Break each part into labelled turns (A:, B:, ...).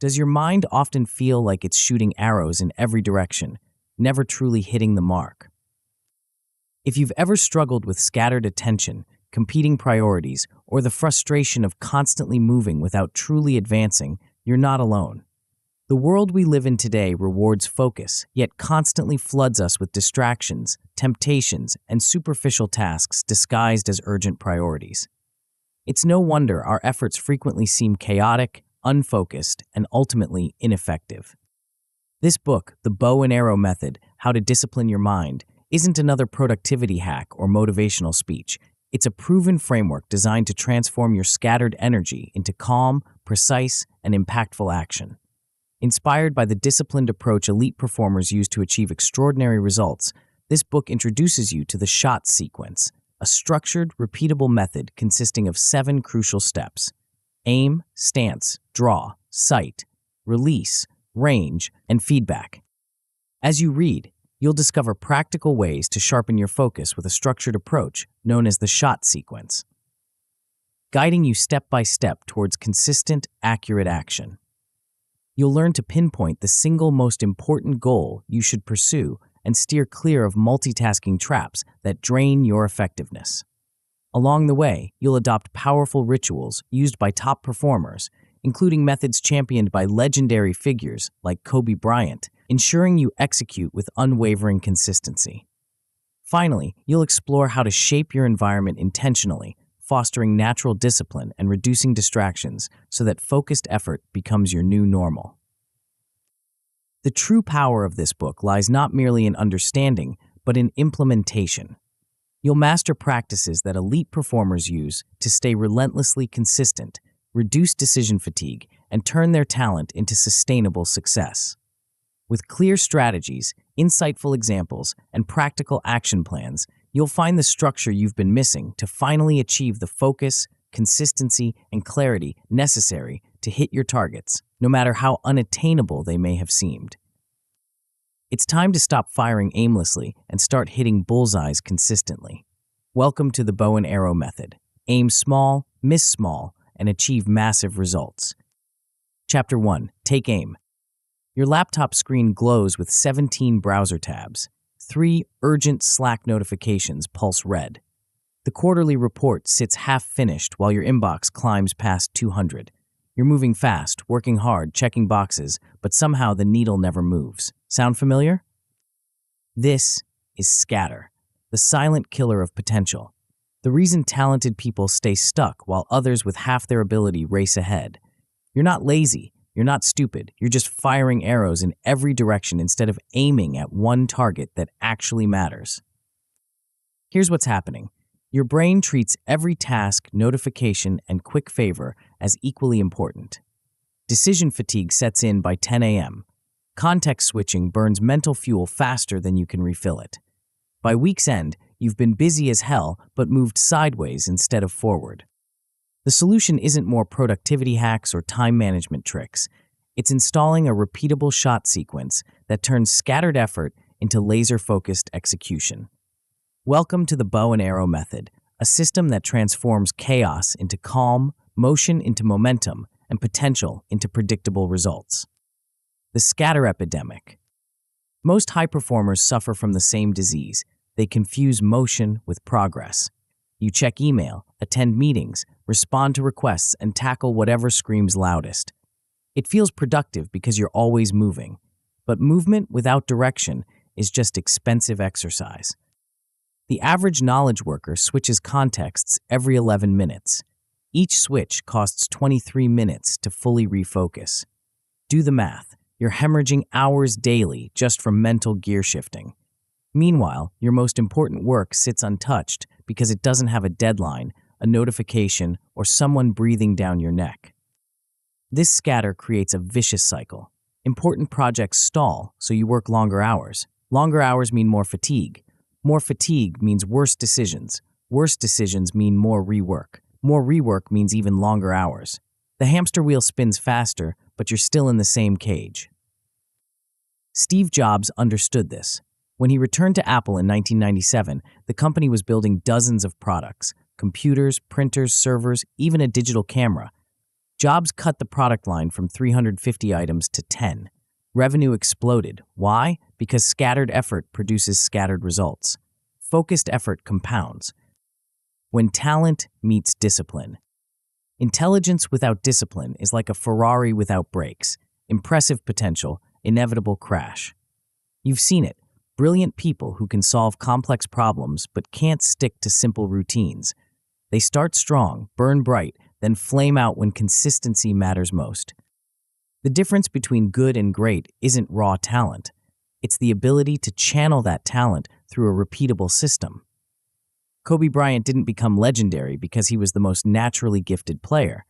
A: Does your mind often feel like it's shooting arrows in every direction, never truly hitting the mark? If you've ever struggled with scattered attention, competing priorities, or the frustration of constantly moving without truly advancing, you're not alone. The world we live in today rewards focus, yet constantly floods us with distractions, temptations, and superficial tasks disguised as urgent priorities. It's no wonder our efforts frequently seem chaotic, unfocused, and ultimately ineffective. This book, The Bow and Arrow Method: How to Discipline Your Mind, isn't another productivity hack or motivational speech. It's a proven framework designed to transform your scattered energy into calm, precise, and impactful action. Inspired by the disciplined approach elite performers use to achieve extraordinary results, this book introduces you to the SHOT sequence, a structured, repeatable method consisting of 7 crucial steps: aim, stance, draw, sight, release, range, and feedback. As you read, you'll discover practical ways to sharpen your focus with a structured approach known as the SHOT sequence, guiding you step by step towards consistent, accurate action. You'll learn to pinpoint the single most important goal you should pursue and steer clear of multitasking traps that drain your effectiveness. Along the way, you'll adopt powerful rituals used by top performers, including methods championed by legendary figures like Kobe Bryant, ensuring you execute with unwavering consistency. Finally, you'll explore how to shape your environment intentionally, fostering natural discipline and reducing distractions so that focused effort becomes your new normal. The true power of this book lies not merely in understanding, but in implementation. You'll master practices that elite performers use to stay relentlessly consistent, reduce decision fatigue, and turn their talent into sustainable success. With clear strategies, insightful examples, and practical action plans, you'll find the structure you've been missing to finally achieve the focus, consistency, and clarity necessary to hit your targets, no matter how unattainable they may have seemed. It's time to stop firing aimlessly and start hitting bullseyes consistently. Welcome to the bow and arrow method. Aim small, miss small, and achieve massive results. Chapter 1. Take aim. Your laptop screen glows with 17 browser tabs. 3 urgent Slack notifications pulse red. The quarterly report sits half-finished while your inbox climbs past 200. You're moving fast, working hard, checking boxes, but somehow the needle never moves. Sound familiar? This is scatter, the silent killer of potential. The reason talented people stay stuck while others with half their ability race ahead. You're not lazy. You're not stupid. You're just firing arrows in every direction instead of aiming at one target that actually matters. Here's what's happening. Your brain treats every task, notification, and quick favor as equally important. Decision fatigue sets in by 10 a.m. Context switching burns mental fuel faster than you can refill it. By week's end, you've been busy as hell but moved sideways instead of forward. The solution isn't more productivity hacks or time management tricks. It's installing a repeatable SHOT sequence that turns scattered effort into laser-focused execution. Welcome to the bow and arrow method, a system that transforms chaos into calm, motion into momentum, and potential into predictable results. The scatter epidemic. Most high performers suffer from the same disease. They confuse motion with progress. You check email, attend meetings, respond to requests, and tackle whatever screams loudest. It feels productive because you're always moving, but movement without direction is just expensive exercise. The average knowledge worker switches contexts every 11 minutes. Each switch costs 23 minutes to fully refocus. Do the math. You're hemorrhaging hours daily just from mental gear shifting. Meanwhile, your most important work sits untouched because it doesn't have a deadline, a notification, or someone breathing down your neck. This scatter creates a vicious cycle. Important projects stall, so you work longer hours. Longer hours mean more fatigue. More fatigue means worse decisions. Worse decisions mean more rework. More rework means even longer hours. The hamster wheel spins faster, but you're still in the same cage. Steve Jobs understood this. When he returned to Apple in 1997, the company was building dozens of products: computers, printers, servers, even a digital camera. Jobs cut the product line from 350 items to 10. Revenue exploded. Why? Because scattered effort produces scattered results. Focused effort compounds. When talent meets discipline. Intelligence without discipline is like a Ferrari without brakes. Impressive potential, inevitable crash. You've seen it. Brilliant people who can solve complex problems but can't stick to simple routines. They start strong, burn bright, then flame out when consistency matters most. The difference between good and great isn't raw talent. It's the ability to channel that talent through a repeatable system. Kobe Bryant didn't become legendary because he was the most naturally gifted player.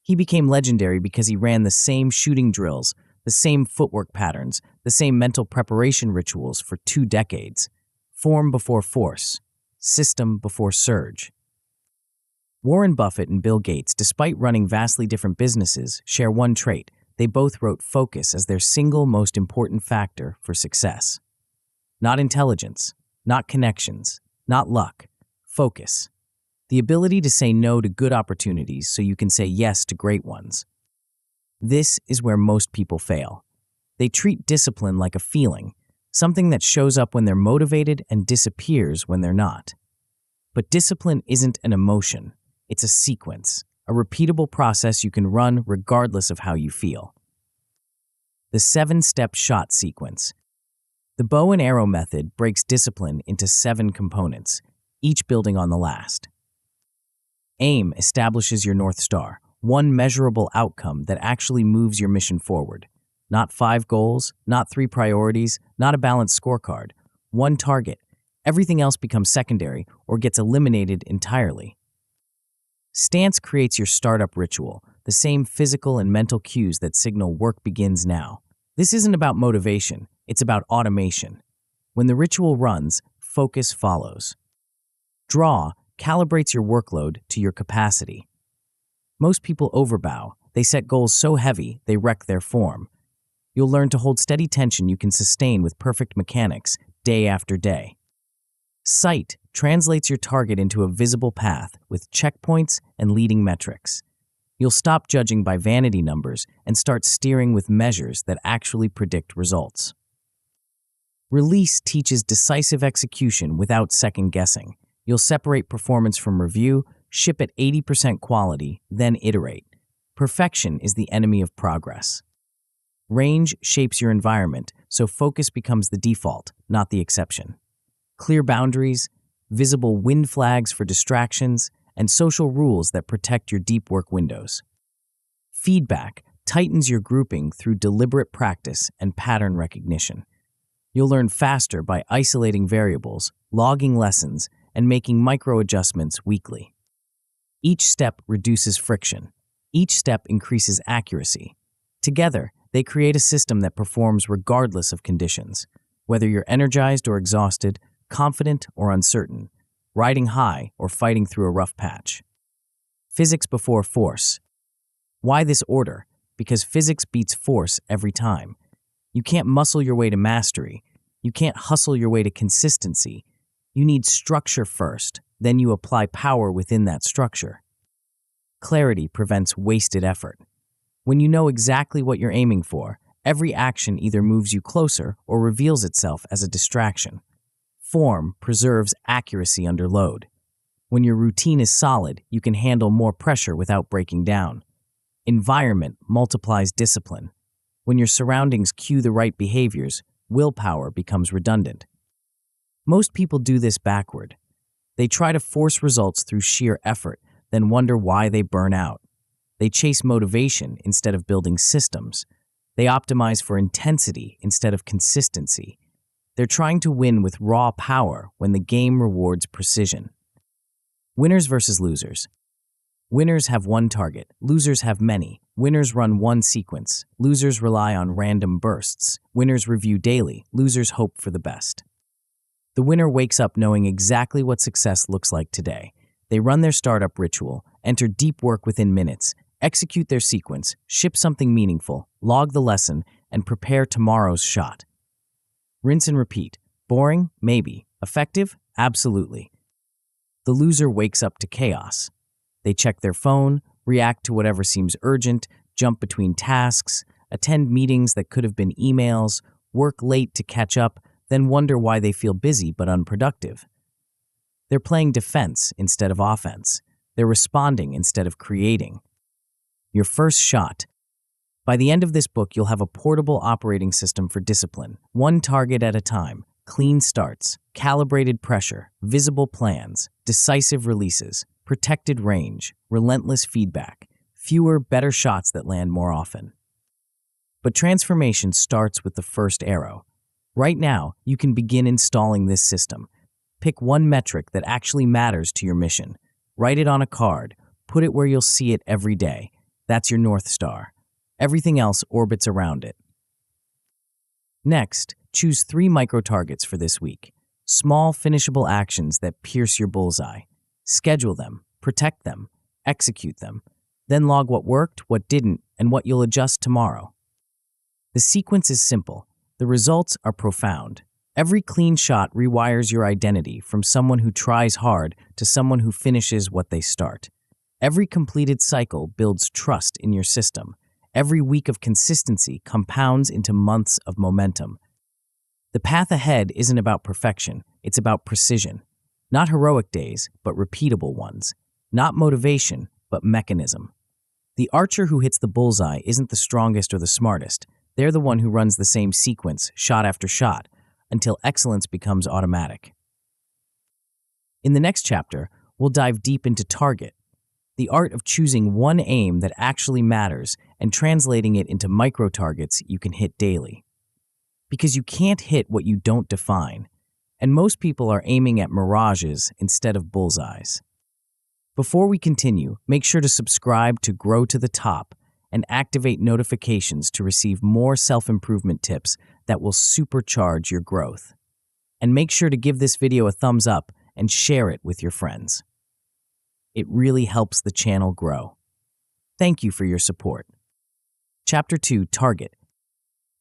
A: He became legendary because he ran the same shooting drills, the same footwork patterns, the same mental preparation rituals for 2 decades. Form before force, system before surge. Warren Buffett and Bill Gates, despite running vastly different businesses, share one trait. They both wrote focus as their single most important factor for success. Not intelligence, not connections, not luck. Focus. The ability to say no to good opportunities so you can say yes to great ones. This is where most people fail. They treat discipline like a feeling, something that shows up when they're motivated and disappears when they're not. But discipline isn't an emotion. It's a sequence, a repeatable process you can run regardless of how you feel. The 7-step shot sequence. The bow and arrow method breaks discipline into 7 components, each building on the last. Aim establishes your North Star, one measurable outcome that actually moves your mission forward. Not 5 goals, not 3 priorities, not a balanced scorecard. One target. Everything else becomes secondary or gets eliminated entirely. Stance creates your startup ritual, the same physical and mental cues that signal work begins now. This isn't about motivation, it's about automation. When the ritual runs, focus follows. Draw calibrates your workload to your capacity. Most people overbow. They set goals so heavy, they wreck their form. You'll learn to hold steady tension you can sustain with perfect mechanics, day after day. Sight translates your target into a visible path with checkpoints and leading metrics. You'll stop judging by vanity numbers and start steering with measures that actually predict results. Release teaches decisive execution without second-guessing. You'll separate performance from review, ship at 80% quality, then iterate. Perfection is the enemy of progress. Range shapes your environment, so focus becomes the default, not the exception. Clear boundaries, visible wind flags for distractions, and social rules that protect your deep work windows. Feedback tightens your grouping through deliberate practice and pattern recognition. You'll learn faster by isolating variables, logging lessons, and making micro-adjustments weekly. Each step reduces friction. Each step increases accuracy. Together, they create a system that performs regardless of conditions. Whether you're energized or exhausted, confident or uncertain, riding high or fighting through a rough patch. Physics before force. Why this order? Because physics beats force every time. You can't muscle your way to mastery. You can't hustle your way to consistency. You need structure first, then you apply power within that structure. Clarity prevents wasted effort. When you know exactly what you're aiming for, every action either moves you closer or reveals itself as a distraction. Form preserves accuracy under load. When your routine is solid, you can handle more pressure without breaking down. Environment multiplies discipline. When your surroundings cue the right behaviors, willpower becomes redundant. Most people do this backward. They try to force results through sheer effort, then wonder why they burn out. They chase motivation instead of building systems. They optimize for intensity instead of consistency. They're trying to win with raw power when the game rewards precision. Winners versus losers. Winners have one target, losers have many. Winners run one sequence, losers rely on random bursts. Winners review daily, losers hope for the best. The winner wakes up knowing exactly what success looks like today. They run their startup ritual, enter deep work within minutes, execute their sequence, ship something meaningful, log the lesson, and prepare tomorrow's shot. Rinse and repeat. Boring? Maybe. Effective? Absolutely. The loser wakes up to chaos. They check their phone, react to whatever seems urgent, jump between tasks, attend meetings that could have been emails, work late to catch up, then wonder why they feel busy but unproductive. They're playing defense instead of offense. They're responding instead of creating. Your first shot. By the end of this book, you'll have a portable operating system for discipline, one target at a time, clean starts, calibrated pressure, visible plans, decisive releases, protected range, relentless feedback, fewer, better shots that land more often. But transformation starts with the first arrow. Right now, you can begin installing this system. Pick one metric that actually matters to your mission. Write it on a card. Put it where you'll see it every day. That's your North Star. Everything else orbits around it. Next, choose 3 micro-targets for this week. Small, finishable actions that pierce your bullseye. Schedule them, protect them, execute them. Then log what worked, what didn't, and what you'll adjust tomorrow. The sequence is simple. The results are profound. Every clean shot rewires your identity from someone who tries hard to someone who finishes what they start. Every completed cycle builds trust in your system. Every week of consistency compounds into months of momentum. The path ahead isn't about perfection, it's about precision. Not heroic days, but repeatable ones. Not motivation, but mechanism. The archer who hits the bullseye isn't the strongest or the smartest. They're the one who runs the same sequence, shot after shot, until excellence becomes automatic. In the next chapter, we'll dive deep into target, the art of choosing one aim that actually matters and translating it into micro-targets you can hit daily. Because you can't hit what you don't define, and most people are aiming at mirages instead of bullseyes. Before we continue, make sure to subscribe to Grow to the Top and activate notifications to receive more self-improvement tips that will supercharge your growth. And make sure to give this video a thumbs up and share it with your friends. It really helps the channel grow. Thank you for your support. Chapter 2, Target.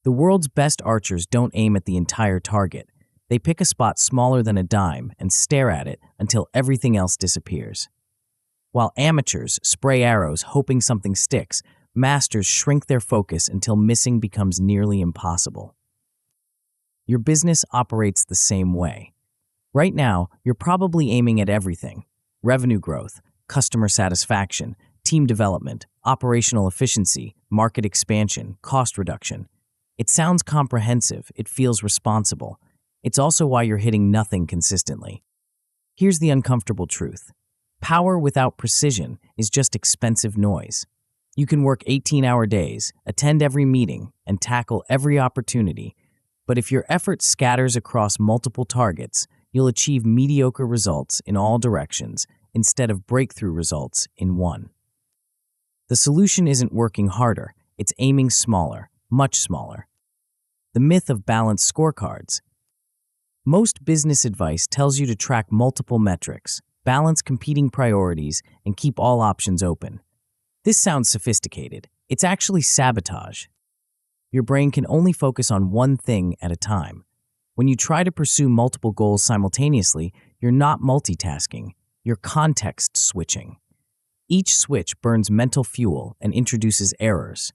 A: The world's best archers don't aim at the entire target. They pick a spot smaller than a dime and stare at it until everything else disappears. While amateurs spray arrows hoping something sticks, masters shrink their focus until missing becomes nearly impossible. Your business operates the same way. Right now, you're probably aiming at everything: revenue growth, customer satisfaction, team development, operational efficiency, market expansion, cost reduction. It sounds comprehensive, it feels responsible. It's also why you're hitting nothing consistently. Here's the uncomfortable truth. Power without precision is just expensive noise. You can work 18-hour days, attend every meeting, and tackle every opportunity, but if your effort scatters across multiple targets, you'll achieve mediocre results in all directions instead of breakthrough results in one. The solution isn't working harder, it's aiming smaller, much smaller. The myth of balanced scorecards. Most business advice tells you to track multiple metrics, balance competing priorities, and keep all options open. This sounds sophisticated. It's actually sabotage. Your brain can only focus on one thing at a time. When you try to pursue multiple goals simultaneously, you're not multitasking, you're context switching. Each switch burns mental fuel and introduces errors.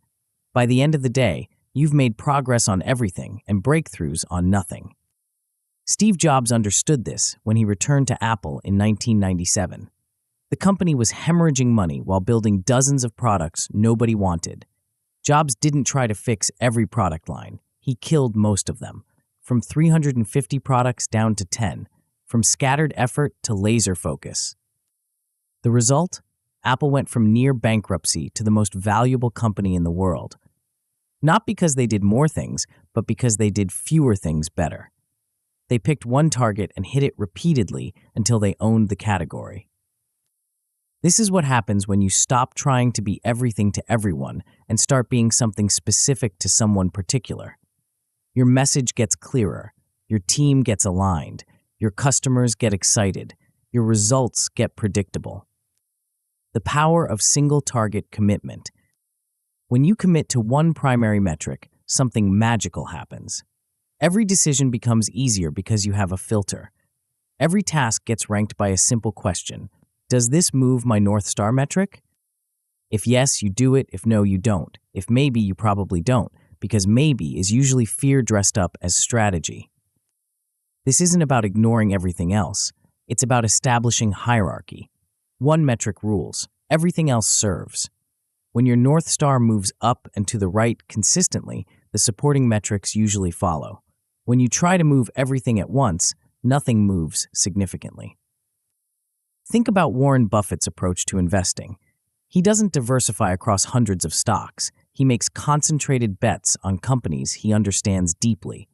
A: By the end of the day, you've made progress on everything and breakthroughs on nothing. Steve Jobs understood this when he returned to Apple in 1997. The company was hemorrhaging money while building dozens of products nobody wanted. Jobs didn't try to fix every product line. He killed most of them, from 350 products down to 10, from scattered effort to laser focus. The result? Apple went from near bankruptcy to the most valuable company in the world. Not because they did more things, but because they did fewer things better. They picked one target and hit it repeatedly until they owned the category. This is what happens when you stop trying to be everything to everyone and start being something specific to someone particular. Your message gets clearer, your team gets aligned, your customers get excited, your results get predictable. The power of single target commitment. When you commit to one primary metric, something magical happens. Every decision becomes easier because you have a filter. Every task gets ranked by a simple question. Does this move my North Star metric? If yes, you do it. If no, you don't. If maybe, you probably don't, because maybe is usually fear dressed up as strategy. This isn't about ignoring everything else. It's about establishing hierarchy. One metric rules. Everything else serves. When your North Star moves up and to the right consistently, the supporting metrics usually follow. When you try to move everything at once, nothing moves significantly. Think about Warren Buffett's approach to investing. He doesn't diversify across hundreds of stocks. He makes concentrated bets on companies he understands deeply.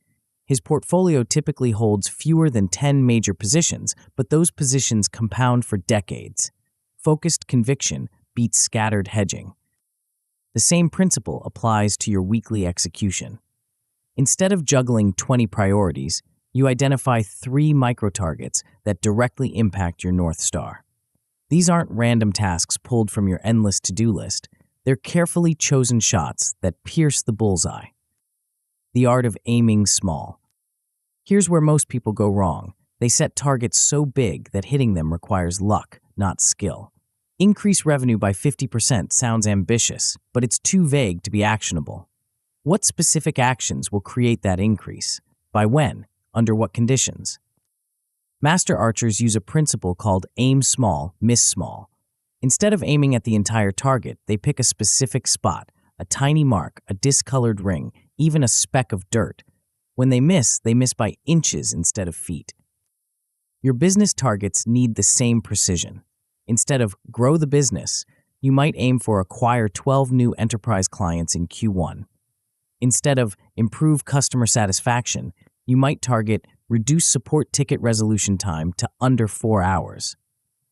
A: His portfolio typically holds fewer than 10 major positions, but those positions compound for decades. Focused conviction beats scattered hedging. The same principle applies to your weekly execution. Instead of juggling 20 priorities, you identify 3 micro-targets that directly impact your North Star. These aren't random tasks pulled from your endless to-do list. They're carefully chosen shots that pierce the bullseye. The art of aiming small. Here's where most people go wrong. They set targets so big that hitting them requires luck, not skill. Increase revenue by 50% sounds ambitious, but it's too vague to be actionable. What specific actions will create that increase? By when? Under what conditions? Master archers use a principle called aim small, miss small. Instead of aiming at the entire target, they pick a specific spot, a tiny mark, a discolored ring, even a speck of dirt. When they miss by inches instead of feet. Your business targets need the same precision. Instead of grow the business, you might aim for acquire 12 new enterprise clients in Q1. Instead of improve customer satisfaction, you might target reduce support ticket resolution time to under 4 hours.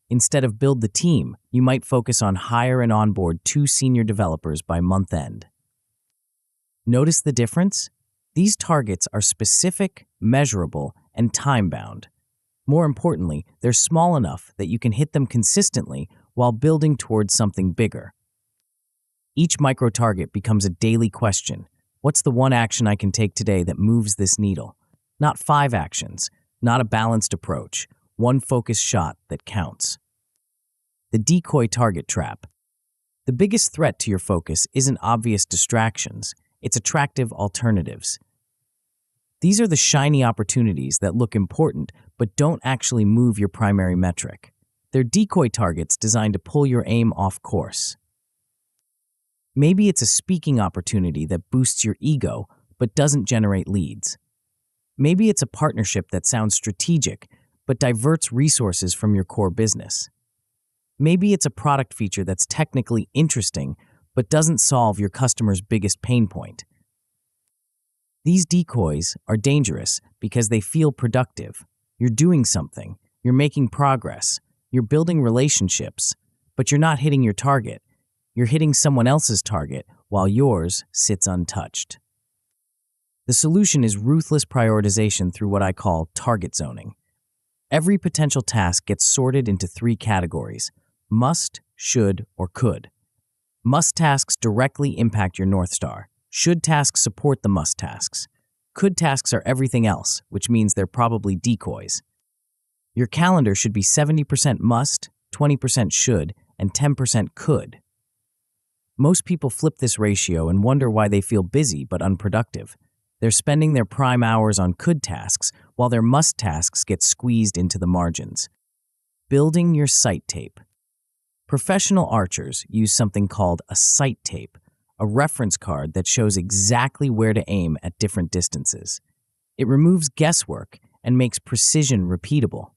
A: Instead of build the team, you might focus on hire and onboard 2 senior developers by month end. Notice the difference? These targets are specific, measurable, and time-bound. More importantly, they're small enough that you can hit them consistently while building towards something bigger. Each micro-target becomes a daily question. What's the one action I can take today that moves this needle? Not 5 actions, not a balanced approach, one focused shot that counts. The decoy target trap. The biggest threat to your focus isn't obvious distractions, it's attractive alternatives. These are the shiny opportunities that look important but don't actually move your primary metric. They're decoy targets designed to pull your aim off course. Maybe it's a speaking opportunity that boosts your ego but doesn't generate leads. Maybe it's a partnership that sounds strategic but diverts resources from your core business. Maybe it's a product feature that's technically interesting but doesn't solve your customer's biggest pain point. These decoys are dangerous because they feel productive. You're doing something, you're making progress, you're building relationships, but you're not hitting your target. You're hitting someone else's target while yours sits untouched. The solution is ruthless prioritization through what I call target zoning. Every potential task gets sorted into 3 categories: must, should, or could. Must tasks directly impact your North Star. Should tasks support the must tasks. Could tasks are everything else, which means they're probably decoys. Your calendar should be 70% must, 20% should, and 10% could. Most people flip this ratio and wonder why they feel busy but unproductive. They're spending their prime hours on could tasks while their must tasks get squeezed into the margins. Building your sight tape. Professional archers use something called a sight tape, a reference card that shows exactly where to aim at different distances. It removes guesswork and makes precision repeatable.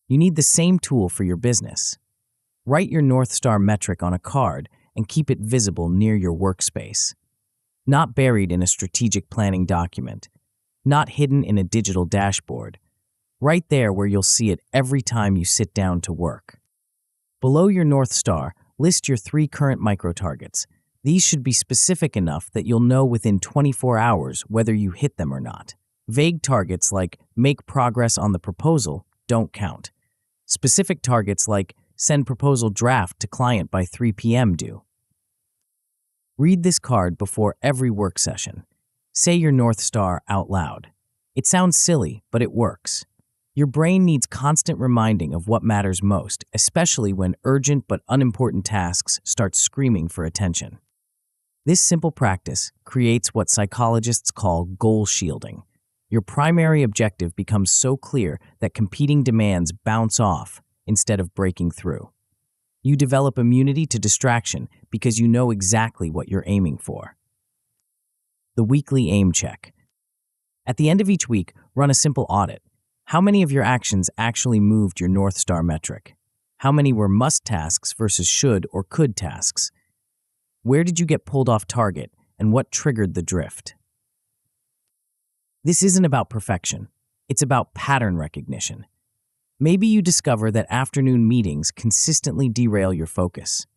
A: You need the same tool for your business. Write your North Star metric on a card and keep it visible near your workspace. Not buried in a strategic planning document. Not hidden in a digital dashboard. Right there where you'll see it every time you sit down to work. Below your North Star, list your 3 current micro-targets. These should be specific enough that you'll know within 24 hours whether you hit them or not. Vague targets like make progress on the proposal don't count. Specific targets like send proposal draft to client by 3 p.m. do. Read this card before every work session. Say your North Star out loud. It sounds silly, but it works. Your brain needs constant reminding of what matters most, especially when urgent but unimportant tasks start screaming for attention. This simple practice creates what psychologists call goal shielding. Your primary objective becomes so clear that competing demands bounce off instead of breaking through. You develop immunity to distraction because you know exactly what you're aiming for. The weekly aim check. At the end of each week, run a simple audit. How many of your actions actually moved your North Star metric? How many were must tasks versus should or could tasks? Where did you get pulled off target, and what triggered the drift? This isn't about perfection. It's about pattern recognition. Maybe you discover that afternoon meetings consistently derail your focus.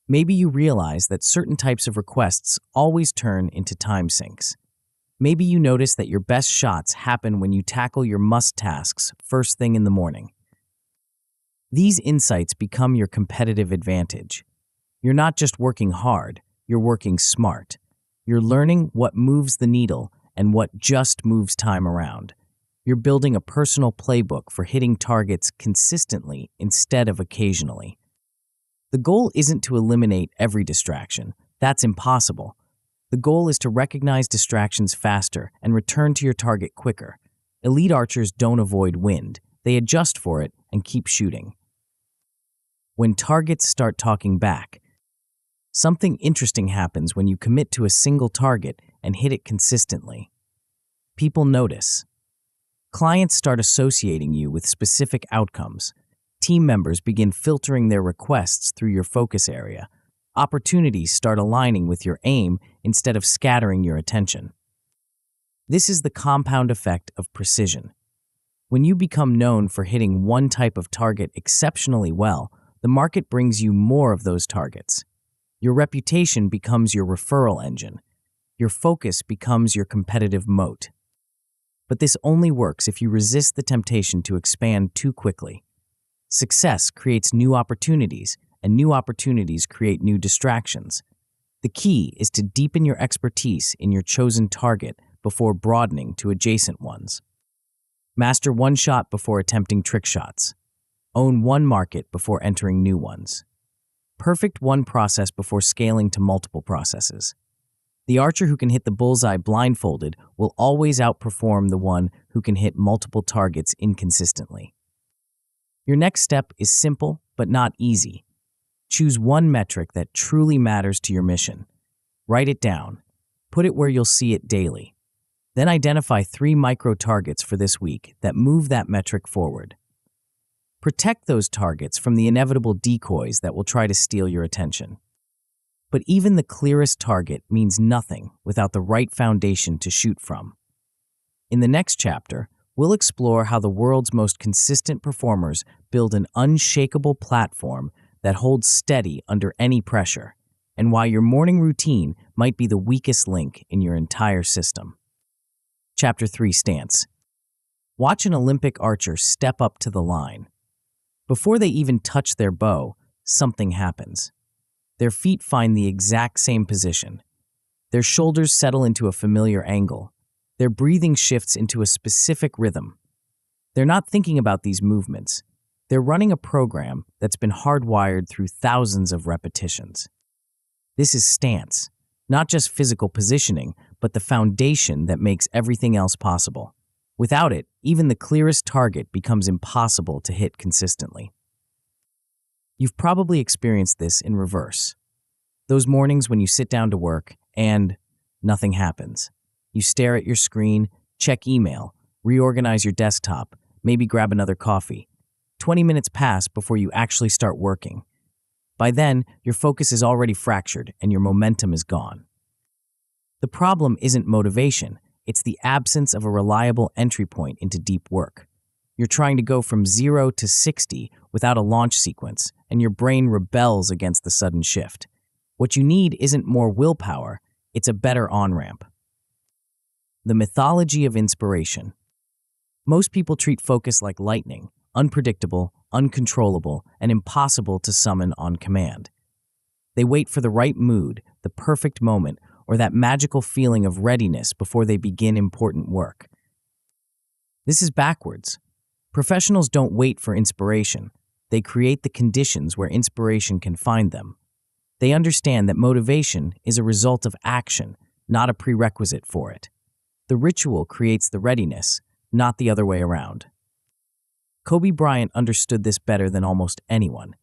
A: Maybe you realize that certain types of requests always turn into time sinks. Maybe you notice that your best shots happen when you tackle your must tasks first thing in the morning. These insights become your competitive advantage. You're not just working hard, you're working smart. You're learning what moves the needle and what just moves time around. You're building a personal playbook for hitting targets consistently instead of occasionally. The goal isn't to eliminate every distraction. That's impossible. The goal is to recognize distractions faster and return to your target quicker. Elite archers don't avoid wind. They adjust for it and keep shooting. When targets start talking back, something interesting happens when you commit to a single target and hit it consistently. People notice. Clients start associating you with specific outcomes. Team members begin filtering their requests through your focus area. Opportunities start aligning with your aim instead of scattering your attention. This is the compound effect of precision. When you become known for hitting one type of target exceptionally well, the market brings you more of those targets. Your reputation becomes your referral engine. Your focus becomes your competitive moat. But this only works if you resist the temptation to expand too quickly. Success creates new opportunities, and new opportunities create new distractions. The key is to deepen your expertise in your chosen target before broadening to adjacent ones. Master one shot before attempting trick shots. Own one market before entering new ones. Perfect one process before scaling to multiple processes. The archer who can hit the bullseye blindfolded will always outperform the one who can hit multiple targets inconsistently. Your next step is simple but not easy. Choose one metric that truly matters to your mission. Write it down. Put it where you'll see it daily. Then identify 3 micro-targets for this week that move that metric forward. Protect those targets from the inevitable decoys that will try to steal your attention. But even the clearest target means nothing without the right foundation to shoot from. In the next chapter, we'll explore how the world's most consistent performers build an unshakable platform that holds steady under any pressure, and why your morning routine might be the weakest link in your entire system. Chapter 3 Stance. Watch an Olympic archer step up to the line. Before they even touch their bow, something happens. Their feet find the exact same position. Their shoulders settle into a familiar angle. Their breathing shifts into a specific rhythm. They're not thinking about these movements. They're running a program that's been hardwired through thousands of repetitions. This is stance, not just physical positioning, but the foundation that makes everything else possible. Without it, even the clearest target becomes impossible to hit consistently. You've probably experienced this in reverse. Those mornings when you sit down to work and nothing happens. You stare at your screen, check email, reorganize your desktop, maybe grab another coffee. 20 minutes pass before you actually start working. By then, your focus is already fractured and your momentum is gone. The problem isn't motivation. It's the absence of a reliable entry point into deep work. You're trying to go from 0 to 60 without a launch sequence, and your brain rebels against the sudden shift. What you need isn't more willpower, it's a better on-ramp. The mythology of inspiration. Most people treat focus like lightning, unpredictable, uncontrollable, and impossible to summon on command. They wait for the right mood, the perfect moment, or that magical feeling of readiness before they begin important work. This is backwards. Professionals don't wait for inspiration. They create the conditions where inspiration can find them. They understand that motivation is a result of action, not a prerequisite for it. The ritual creates the readiness, not the other way around. Kobe Bryant understood this better than almost anyone.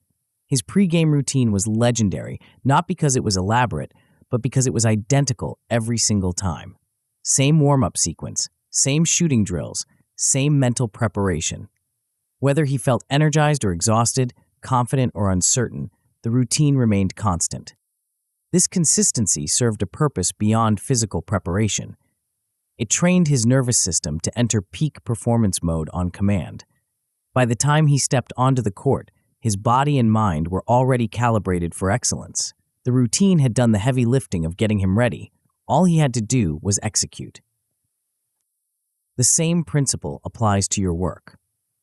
A: His pre-game routine was legendary, not because it was elaborate, but because it was identical every single time. Same warm-up sequence, same shooting drills, same mental preparation. Whether he felt energized or exhausted, confident or uncertain, the routine remained constant. This consistency served a purpose beyond physical preparation. It trained his nervous system to enter peak performance mode on command. By the time he stepped onto the court, his body and mind were already calibrated for excellence. The routine had done the heavy lifting of getting him ready. All he had to do was execute. The same principle applies to your work.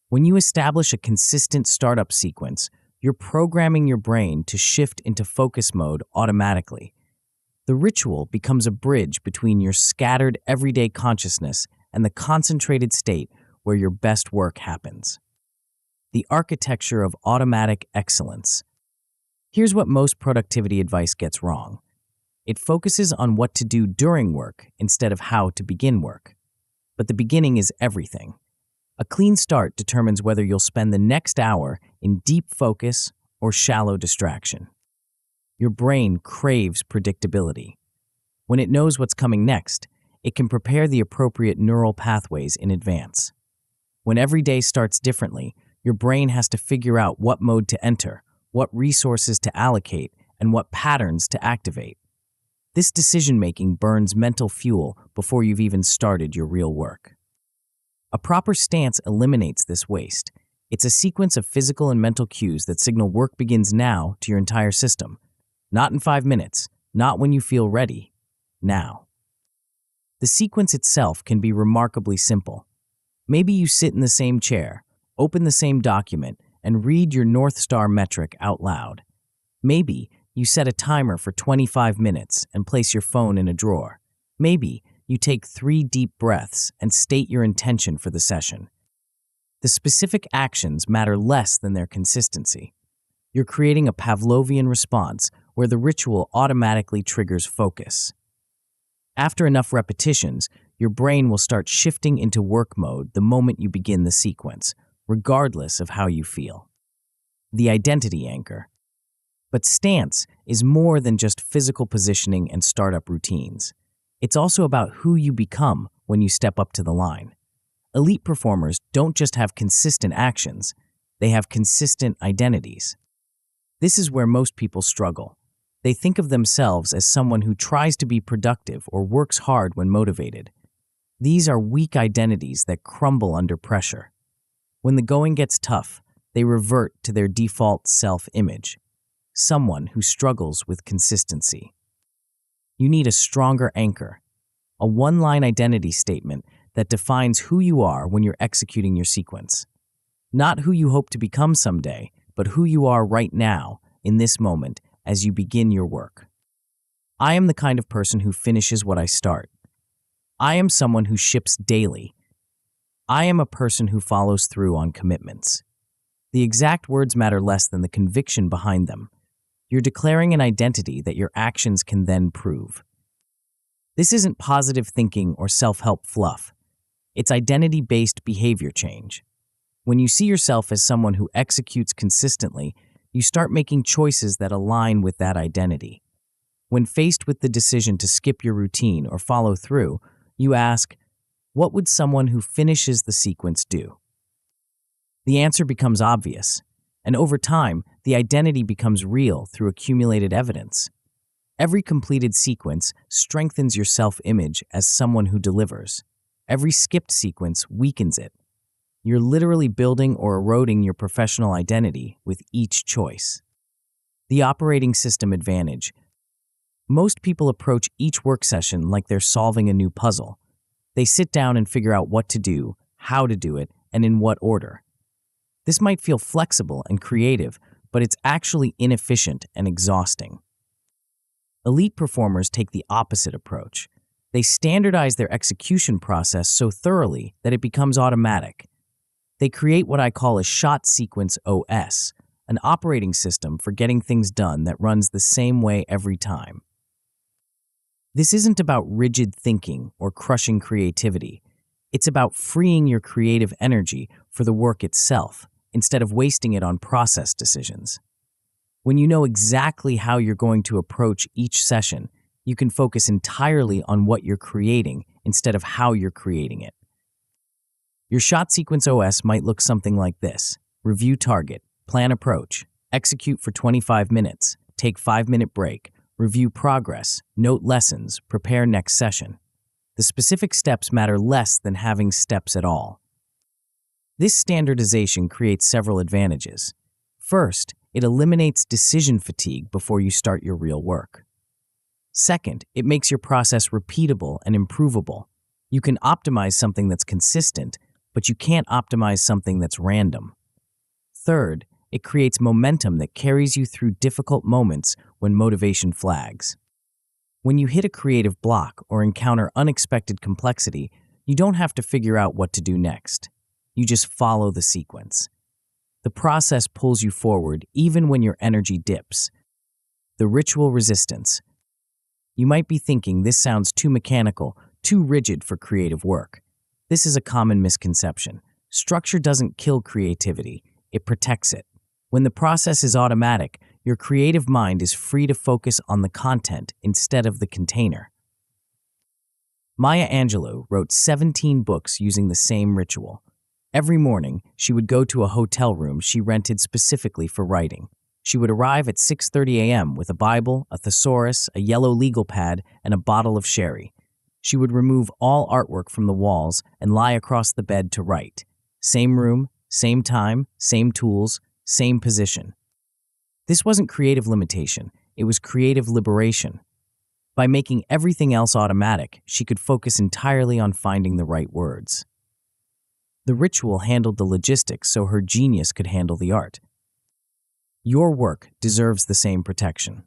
A: When you establish a consistent startup sequence, you're programming your brain to shift into focus mode automatically. The ritual becomes a bridge between your scattered everyday consciousness and the concentrated state where your best work happens. The architecture of automatic excellence. Here's what most productivity advice gets wrong. It focuses on what to do during work instead of how to begin work. But the beginning is everything. A clean start determines whether you'll spend the next hour in deep focus or shallow distraction. Your brain craves predictability. When it knows what's coming next, it can prepare the appropriate neural pathways in advance. When every day starts differently, your brain has to figure out what mode to enter, what resources to allocate, and what patterns to activate. This decision-making burns mental fuel before you've even started your real work. A proper stance eliminates this waste. It's a sequence of physical and mental cues that signal work begins now to your entire system. Not in 5 minutes, not when you feel ready, now. The sequence itself can be remarkably simple. Maybe you sit in the same chair, open the same document, and read your North Star metric out loud. Maybe you set a timer for 25 minutes and place your phone in a drawer. Maybe you take 3 deep breaths and state your intention for the session. The specific actions matter less than their consistency. You're creating a Pavlovian response where the ritual automatically triggers focus. After enough repetitions, your brain will start shifting into work mode the moment you begin the sequence, regardless of how you feel. The identity anchor. But stance is more than just physical positioning and startup routines. It's also about who you become when you step up to the line. Elite performers don't just have consistent actions, they have consistent identities. This is where most people struggle. They think of themselves as someone who tries to be productive or works hard when motivated. These are weak identities that crumble under pressure. When the going gets tough, they revert to their default self-image, someone who struggles with consistency. You need a stronger anchor, a one-line identity statement that defines who you are when you're executing your sequence. Not who you hope to become someday, but who you are right now, in this moment, as you begin your work. I am the kind of person who finishes what I start. I am someone who ships daily. I am a person who follows through on commitments. The exact words matter less than the conviction behind them. You're declaring an identity that your actions can then prove. This isn't positive thinking or self-help fluff. It's identity-based behavior change. When you see yourself as someone who executes consistently, you start making choices that align with that identity. When faced with the decision to skip your routine or follow through, you ask, what would someone who finishes the sequence do? The answer becomes obvious, and over time, the identity becomes real through accumulated evidence. Every completed sequence strengthens your self-image as someone who delivers. Every skipped sequence weakens it. You're literally building or eroding your professional identity with each choice. The operating system advantage. Most people approach each work session like they're solving a new puzzle. They sit down and figure out what to do, how to do it, and in what order. This might feel flexible and creative, but it's actually inefficient and exhausting. Elite performers take the opposite approach. They standardize their execution process so thoroughly that it becomes automatic. They create what I call a shot sequence OS, an operating system for getting things done that runs the same way every time. This isn't about rigid thinking or crushing creativity. It's about freeing your creative energy for the work itself, instead of wasting it on process decisions. When you know exactly how you're going to approach each session, you can focus entirely on what you're creating instead of how you're creating it. Your shot sequence OS might look something like this: review target, plan approach, execute for 25 minutes, take 5-minute break, review progress, note lessons, prepare next session. The specific steps matter less than having steps at all. This standardization creates several advantages. First, it eliminates decision fatigue before you start your real work. Second, it makes your process repeatable and improvable. You can optimize something that's consistent, but you can't optimize something that's random. Third, it creates momentum that carries you through difficult moments when motivation flags. When you hit a creative block or encounter unexpected complexity, you don't have to figure out what to do next. You just follow the sequence. The process pulls you forward even when your energy dips. The ritual resistance. You might be thinking this sounds too mechanical, too rigid for creative work. This is a common misconception. Structure doesn't kill creativity, it protects it. When the process is automatic, your creative mind is free to focus on the content instead of the container. Maya Angelou wrote 17 books using the same ritual. Every morning, she would go to a hotel room she rented specifically for writing. She would arrive at 6:30 a.m. with a Bible, a thesaurus, a yellow legal pad, and a bottle of sherry. She would remove all artwork from the walls and lie across the bed to write. Same room, same time, same tools, same position. This wasn't creative limitation, it was creative liberation. By making everything else automatic, she could focus entirely on finding the right words. The ritual handled the logistics so her genius could handle the art. Your work deserves the same protection.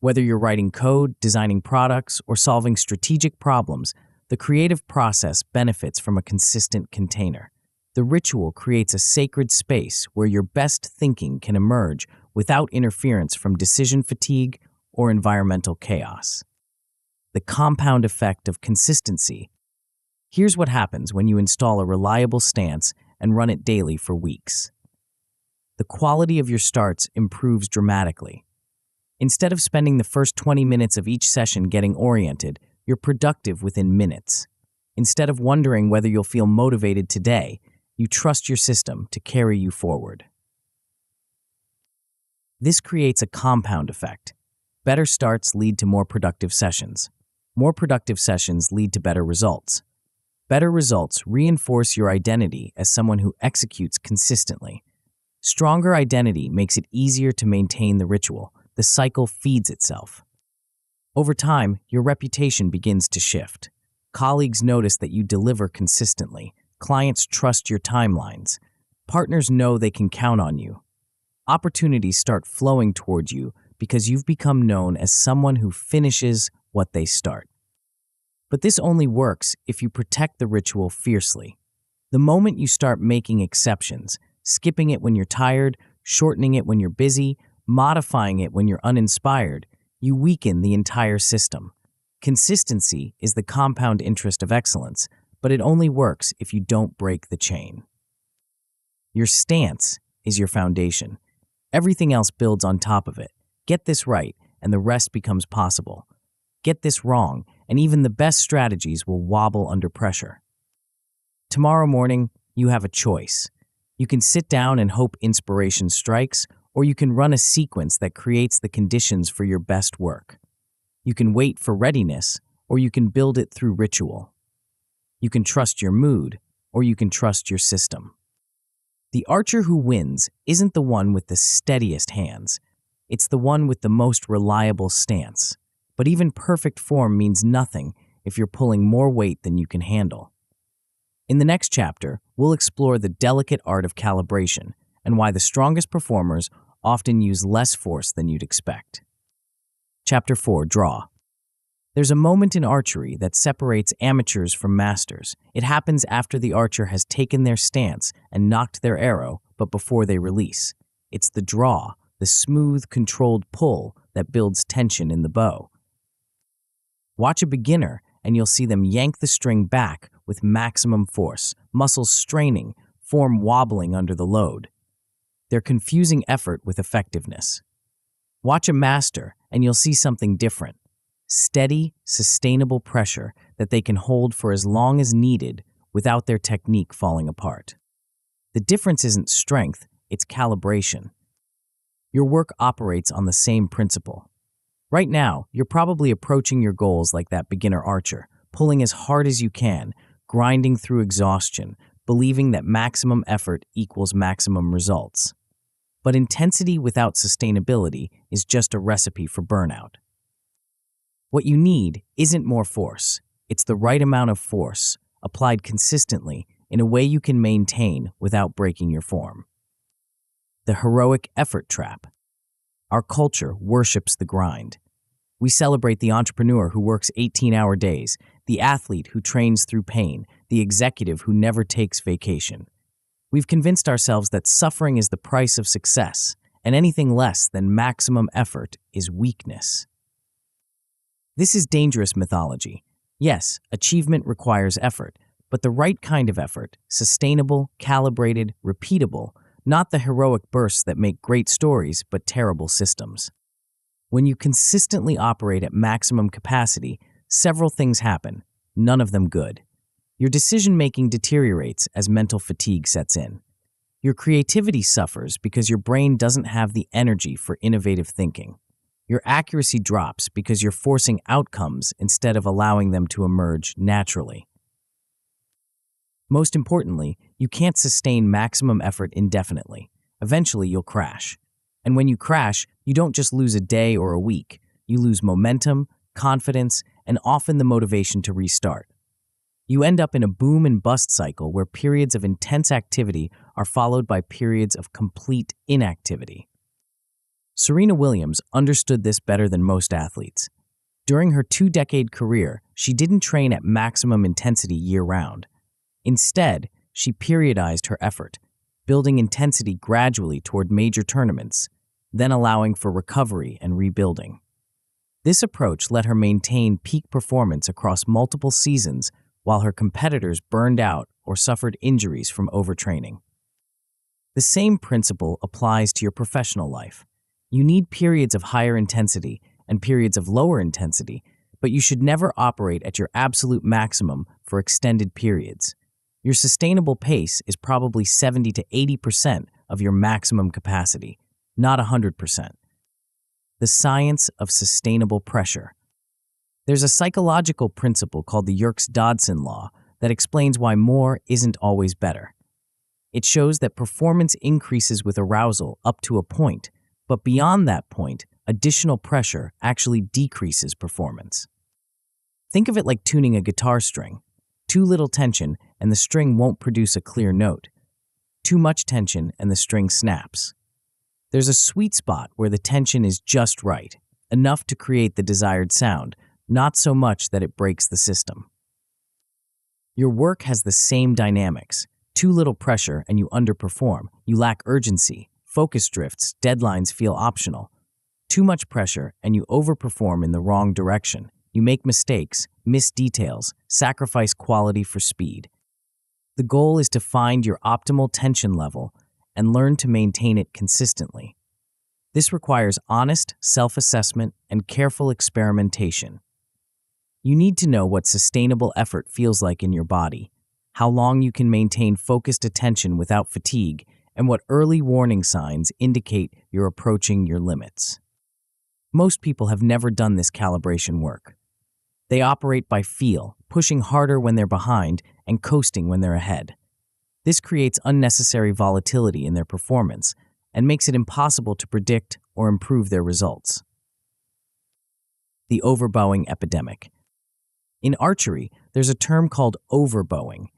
A: Whether you're writing code, designing products, or solving strategic problems, the creative process benefits from a consistent container. The ritual creates a sacred space where your best thinking can emerge without interference from decision fatigue or environmental chaos. The compound effect of consistency. Here's what happens when you install a reliable stance and run it daily for weeks. The quality of your starts improves dramatically. Instead of spending the first 20 minutes of each session getting oriented, you're productive within minutes. Instead of wondering whether you'll feel motivated today, you trust your system to carry you forward. This creates a compound effect. Better starts lead to more productive sessions. More productive sessions lead to better results. Better results reinforce your identity as someone who executes consistently. Stronger identity makes it easier to maintain the ritual. The cycle feeds itself. Over time, your reputation begins to shift. Colleagues notice that you deliver consistently. Clients trust your timelines. Partners know they can count on you. Opportunities start flowing toward you because you've become known as someone who finishes what they start. But this only works if you protect the ritual fiercely. The moment you start making exceptions, skipping it when you're tired, shortening it when you're busy, modifying it when you're uninspired, you weaken the entire system. Consistency is the compound interest of excellence, but it only works if you don't break the chain. Your stance is your foundation. Everything else builds on top of it. Get this right, and the rest becomes possible. Get this wrong, and even the best strategies will wobble under pressure. Tomorrow morning, you have a choice. You can sit down and hope inspiration strikes, or you can run a sequence that creates the conditions for your best work. You can wait for readiness, or you can build it through ritual. You can trust your mood, or you can trust your system. The archer who wins isn't the one with the steadiest hands. It's the one with the most reliable stance. But even perfect form means nothing if you're pulling more weight than you can handle. In the next chapter, we'll explore the delicate art of calibration and why the strongest performers often use less force than you'd expect. Chapter 4, Draw. There's a moment in archery that separates amateurs from masters. It happens after the archer has taken their stance and knocked their arrow, but before they release. It's the draw, the smooth, controlled pull that builds tension in the bow. Watch a beginner, and you'll see them yank the string back with maximum force, muscles straining, form wobbling under the load. They're confusing effort with effectiveness. Watch a master, and you'll see something different. Steady, sustainable pressure that they can hold for as long as needed without their technique falling apart. The difference isn't strength, it's calibration. Your work operates on the same principle. Right now, you're probably approaching your goals like that beginner archer, pulling as hard as you can, grinding through exhaustion, believing that maximum effort equals maximum results. But intensity without sustainability is just a recipe for burnout. What you need isn't more force. It's the right amount of force, applied consistently in a way you can maintain without breaking your form. The heroic effort trap. Our culture worships the grind. We celebrate the entrepreneur who works 18-hour days, the athlete who trains through pain, the executive who never takes vacation. We've convinced ourselves that suffering is the price of success, and anything less than maximum effort is weakness. This is dangerous mythology. Yes, achievement requires effort, but the right kind of effort, sustainable, calibrated, repeatable, not the heroic bursts that make great stories but terrible systems. When you consistently operate at maximum capacity, several things happen, none of them good. Your decision-making deteriorates as mental fatigue sets in. Your creativity suffers because your brain doesn't have the energy for innovative thinking. Your accuracy drops because you're forcing outcomes instead of allowing them to emerge naturally. Most importantly, you can't sustain maximum effort indefinitely. Eventually, you'll crash. And when you crash, you don't just lose a day or a week. You lose momentum, confidence, and often the motivation to restart. You end up in a boom and bust cycle where periods of intense activity are followed by periods of complete inactivity. Serena Williams understood this better than most athletes. During her 2-decade career, she didn't train at maximum intensity year-round. Instead, she periodized her effort, building intensity gradually toward major tournaments, then allowing for recovery and rebuilding. This approach let her maintain peak performance across multiple seasons while her competitors burned out or suffered injuries from overtraining. The same principle applies to your professional life. You need periods of higher intensity and periods of lower intensity, but you should never operate at your absolute maximum for extended periods. Your sustainable pace is probably 70 to 80% of your maximum capacity, not 100%. The science of sustainable pressure. There's a psychological principle called the Yerkes-Dodson law that explains why more isn't always better. It shows that performance increases with arousal up to a point, but beyond that point, additional pressure actually decreases performance. Think of it like tuning a guitar string. Too little tension and the string won't produce a clear note. Too much tension and the string snaps. There's a sweet spot where the tension is just right, enough to create the desired sound, not so much that it breaks the system. Your work has the same dynamics. Too little pressure and you underperform. You lack urgency. Focus drifts, deadlines feel optional. Too much pressure and you overperform in the wrong direction. You make mistakes, miss details, sacrifice quality for speed. The goal is to find your optimal tension level and learn to maintain it consistently. This requires honest self-assessment and careful experimentation. You need to know what sustainable effort feels like in your body, how long you can maintain focused attention without fatigue, and what early warning signs indicate you're approaching your limits. Most people have never done this calibration work. They operate by feel, pushing harder when they're behind and coasting when they're ahead. This creates unnecessary volatility in their performance and makes it impossible to predict or improve their results. The overbowing epidemic. In archery, there's a term called overbowing,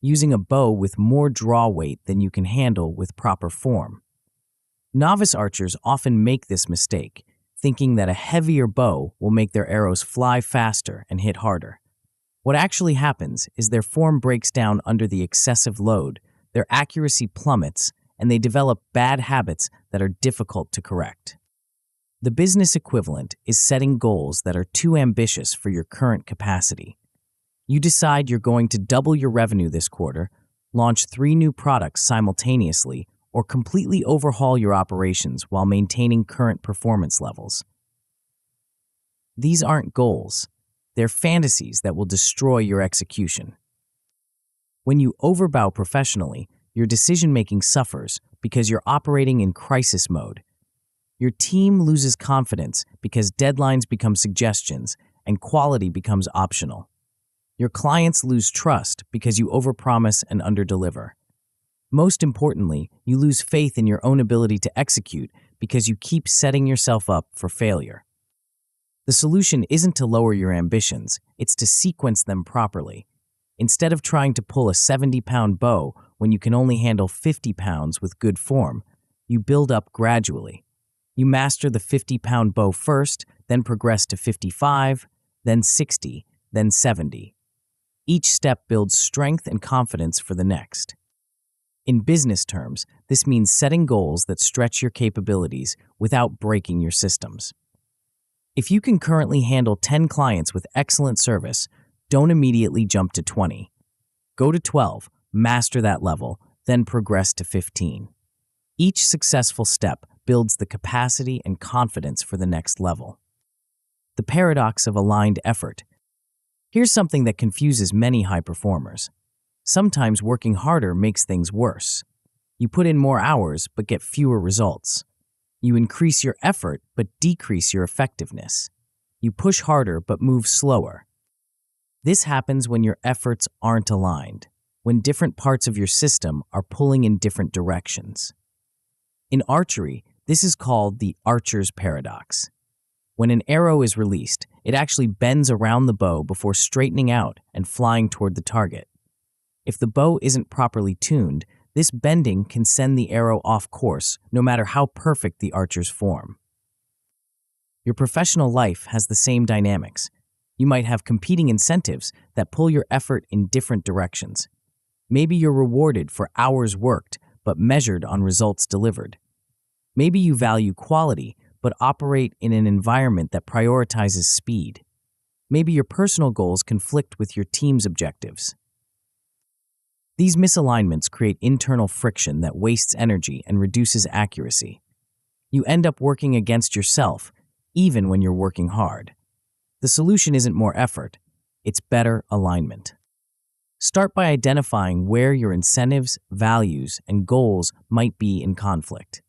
A: using a bow with more draw weight than you can handle with proper form. Novice archers often make this mistake, thinking that a heavier bow will make their arrows fly faster and hit harder. What actually happens is their form breaks down under the excessive load, their accuracy plummets, and they develop bad habits that are difficult to correct. The business equivalent is setting goals that are too ambitious for your current capacity. You decide you're going to double your revenue this quarter, launch 3 new products simultaneously, or completely overhaul your operations while maintaining current performance levels. These aren't goals. They're fantasies that will destroy your execution. When you overbow professionally, your decision-making suffers because you're operating in crisis mode. Your team loses confidence because deadlines become suggestions and quality becomes optional. Your clients lose trust because you overpromise and underdeliver. Most importantly, you lose faith in your own ability to execute because you keep setting yourself up for failure. The solution isn't to lower your ambitions, it's to sequence them properly. Instead of trying to pull a 70-pound bow when you can only handle 50 pounds with good form, you build up gradually. You master the 50-pound bow first, then progress to 55, then 60, then 70. Each step builds strength and confidence for the next. In business terms, this means setting goals that stretch your capabilities without breaking your systems. If you can currently handle 10 clients with excellent service, don't immediately jump to 20. Go to 12, master that level, then progress to 15. Each successful step builds the capacity and confidence for the next level. The paradox of aligned effort. Here's something that confuses many high performers. Sometimes working harder makes things worse. You put in more hours but get fewer results. You increase your effort but decrease your effectiveness. You push harder but move slower. This happens when your efforts aren't aligned, when different parts of your system are pulling in different directions. In archery, this is called the archer's paradox. When an arrow is released, it actually bends around the bow before straightening out and flying toward the target. If the bow isn't properly tuned, this bending can send the arrow off course, no matter how perfect the archer's form. Your professional life has the same dynamics. You might have competing incentives that pull your effort in different directions. Maybe you're rewarded for hours worked, but measured on results delivered. Maybe you value quality, but operate in an environment that prioritizes speed. Maybe your personal goals conflict with your team's objectives. These misalignments create internal friction that wastes energy and reduces accuracy. You end up working against yourself, even when you're working hard. The solution isn't more effort, it's better alignment. Start by identifying where your incentives, values, and goals might be in conflict.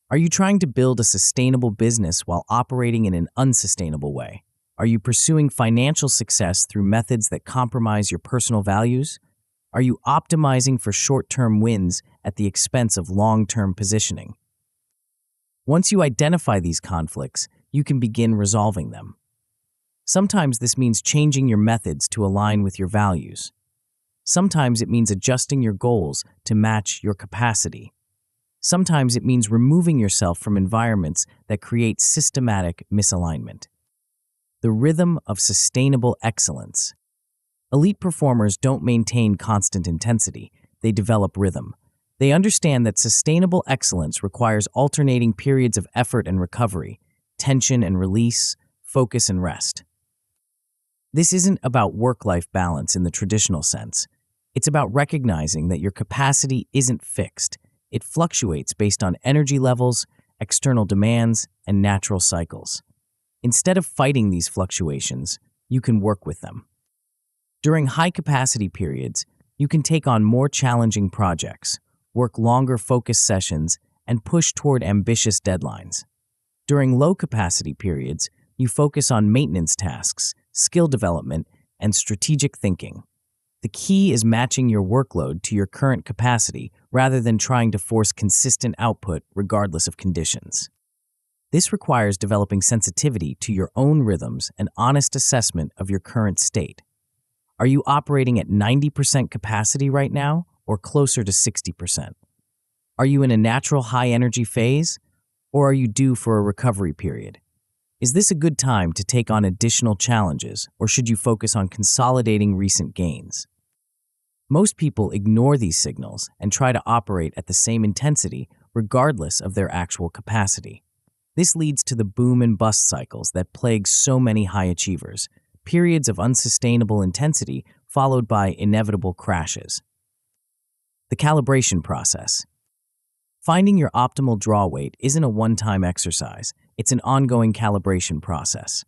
A: Are you trying to build a sustainable business while operating in an unsustainable way? Are you pursuing financial success through methods that compromise your personal values? Are you optimizing for short-term wins at the expense of long-term positioning? Once you identify these conflicts, you can begin resolving them. Sometimes this means changing your methods to align with your values. Sometimes it means adjusting your goals to match your capacity. Sometimes it means removing yourself from environments that create systematic misalignment. The rhythm of sustainable excellence. Elite performers don't maintain constant intensity, they develop rhythm. They understand that sustainable excellence requires alternating periods of effort and recovery, tension and release, focus and rest. This isn't about work-life balance in the traditional sense. It's about recognizing that your capacity isn't fixed. It fluctuates based on energy levels, external demands, and natural cycles. Instead of fighting these fluctuations, you can work with them. During high-capacity periods, you can take on more challenging projects, work longer focused sessions, and push toward ambitious deadlines. During low-capacity periods, you focus on maintenance tasks, skill development, and strategic thinking. The key is matching your workload to your current capacity rather than trying to force consistent output regardless of conditions. This requires developing sensitivity to your own rhythms and honest assessment of your current state. Are you operating at 90% capacity right now or closer to 60%? Are you in a natural high-energy phase or are you due for a recovery period? Is this a good time to take on additional challenges, or should you focus on consolidating recent gains? Most people ignore these signals and try to operate at the same intensity regardless of their actual capacity. This leads to the boom and bust cycles that plague so many high achievers, periods of unsustainable intensity followed by inevitable crashes. The calibration process. Finding your optimal draw weight isn't a one-time exercise, it's an ongoing calibration process.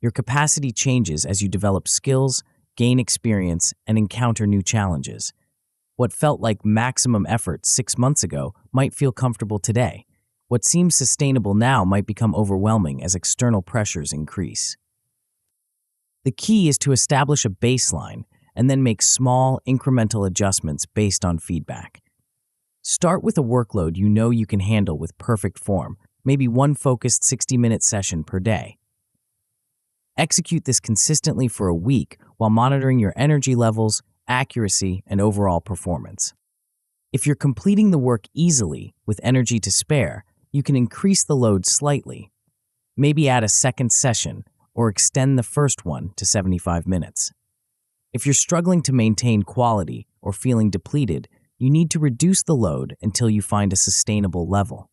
A: Your capacity changes as you develop skills, gain experience, and encounter new challenges. What felt like maximum effort 6 months ago might feel comfortable today. What seems sustainable now might become overwhelming as external pressures increase. The key is to establish a baseline and then make small, incremental adjustments based on feedback. Start with a workload you know you can handle with perfect form, maybe one focused 60-minute session per day. Execute this consistently for a week while monitoring your energy levels, accuracy, and overall performance. If you're completing the work easily with energy to spare, you can increase the load slightly. Maybe add a second session or extend the first one to 75 minutes. If you're struggling to maintain quality or feeling depleted, you need to reduce the load until you find a sustainable level.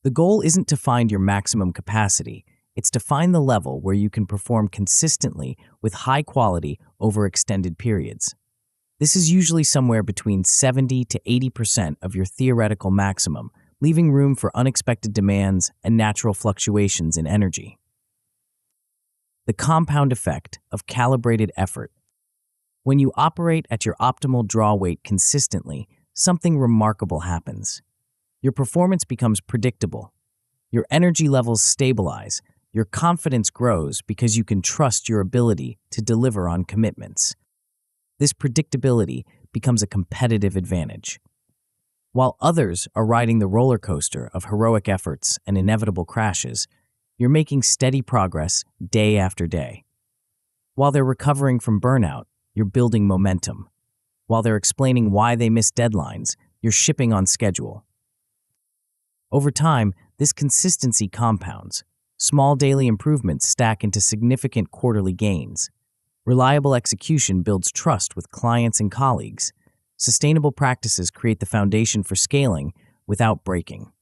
A: The goal isn't to find your maximum capacity, it's to find the level where you can perform consistently with high quality over extended periods. This is usually somewhere between 70 to 80% of your theoretical maximum, leaving room for unexpected demands and natural fluctuations in energy. The compound effect of calibrated effort. When you operate at your optimal draw weight consistently, something remarkable happens. Your performance becomes predictable. Your energy levels stabilize. Your confidence grows because you can trust your ability to deliver on commitments. This predictability becomes a competitive advantage. While others are riding the roller coaster of heroic efforts and inevitable crashes, you're making steady progress day after day. While they're recovering from burnout, you're building momentum. While they're explaining why they missed deadlines, you're shipping on schedule. Over time, this consistency compounds. Small daily improvements stack into significant quarterly gains. Reliable execution builds trust with clients and colleagues. Sustainable practices create the foundation for scaling without breaking.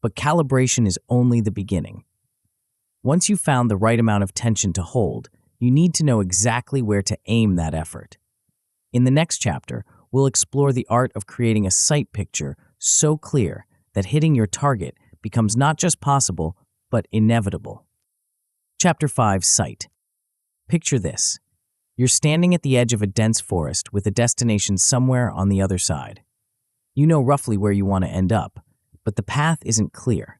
A: But calibration is only the beginning. Once you've found the right amount of tension to hold, you need to know exactly where to aim that effort. In the next chapter, we'll explore the art of creating a sight picture so clear that hitting your target becomes not just possible, but inevitable. Chapter 5, Sight. Picture this. You're standing at the edge of a dense forest with a destination somewhere on the other side. You know roughly where you want to end up, but the path isn't clear.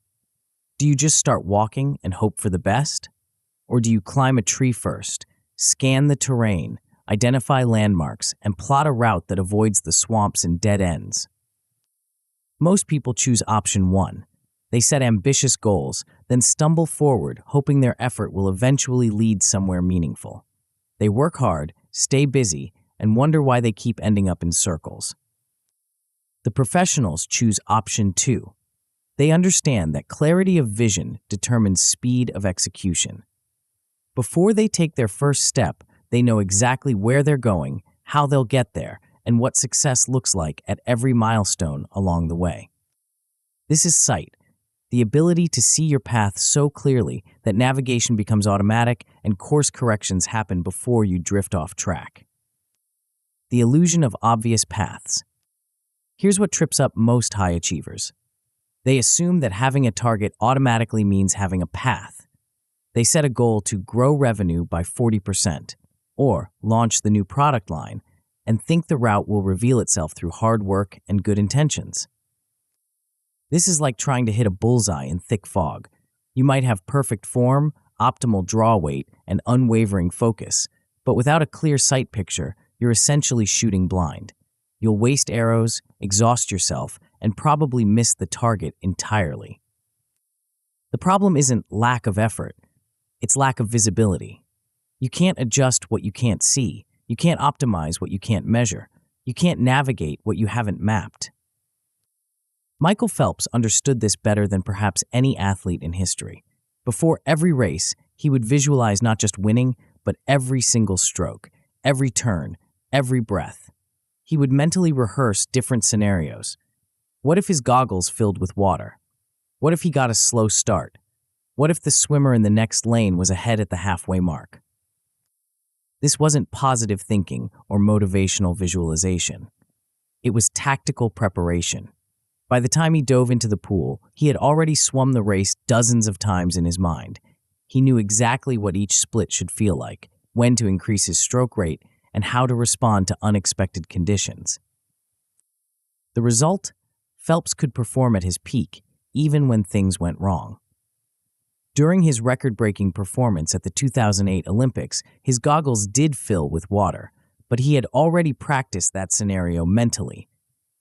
A: Do you just start walking and hope for the best? Or do you climb a tree first, scan the terrain, identify landmarks, and plot a route that avoids the swamps and dead ends? Most people choose option 1. They set ambitious goals, then stumble forward, hoping their effort will eventually lead somewhere meaningful. They work hard, stay busy, and wonder why they keep ending up in circles. The professionals choose option 2. They understand that clarity of vision determines speed of execution. Before they take their first step, they know exactly where they're going, how they'll get there, and what success looks like at every milestone along the way. This is sight, the ability to see your path so clearly that navigation becomes automatic and course corrections happen before you drift off track. The illusion of obvious paths. Here's what trips up most high achievers. They assume that having a target automatically means having a path. They set a goal to grow revenue by 40% or launch the new product line and think the route will reveal itself through hard work and good intentions. This is like trying to hit a bullseye in thick fog. You might have perfect form, optimal draw weight, and unwavering focus, but without a clear sight picture, you're essentially shooting blind. You'll waste arrows, exhaust yourself, and probably miss the target entirely. The problem isn't lack of effort, it's lack of visibility. You can't adjust what you can't see. You can't optimize what you can't measure. You can't navigate what you haven't mapped. Michael Phelps understood this better than perhaps any athlete in history. Before every race, he would visualize not just winning, but every single stroke, every turn, every breath. He would mentally rehearse different scenarios. What if his goggles filled with water? What if he got a slow start? What if the swimmer in the next lane was ahead at the halfway mark? This wasn't positive thinking or motivational visualization. It was tactical preparation. By the time he dove into the pool, he had already swum the race dozens of times in his mind. He knew exactly what each split should feel like, when to increase his stroke rate, and how to respond to unexpected conditions. The result? Phelps could perform at his peak, even when things went wrong. During his record-breaking performance at the 2008 Olympics, his goggles did fill with water, but he had already practiced that scenario mentally.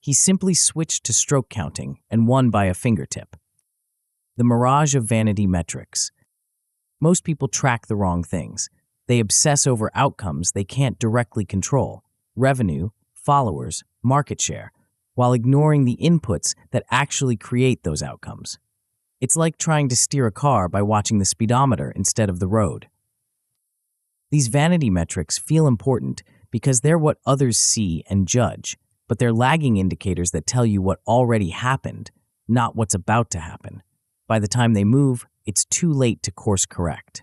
A: He simply switched to stroke counting and won by a fingertip. The mirage of vanity metrics. Most people track the wrong things. They obsess over outcomes they can't directly control: revenue, followers, market share, while ignoring the inputs that actually create those outcomes. It's like trying to steer a car by watching the speedometer instead of the road. These vanity metrics feel important because they're what others see and judge, but they're lagging indicators that tell you what already happened, not what's about to happen. By the time they move, it's too late to course correct.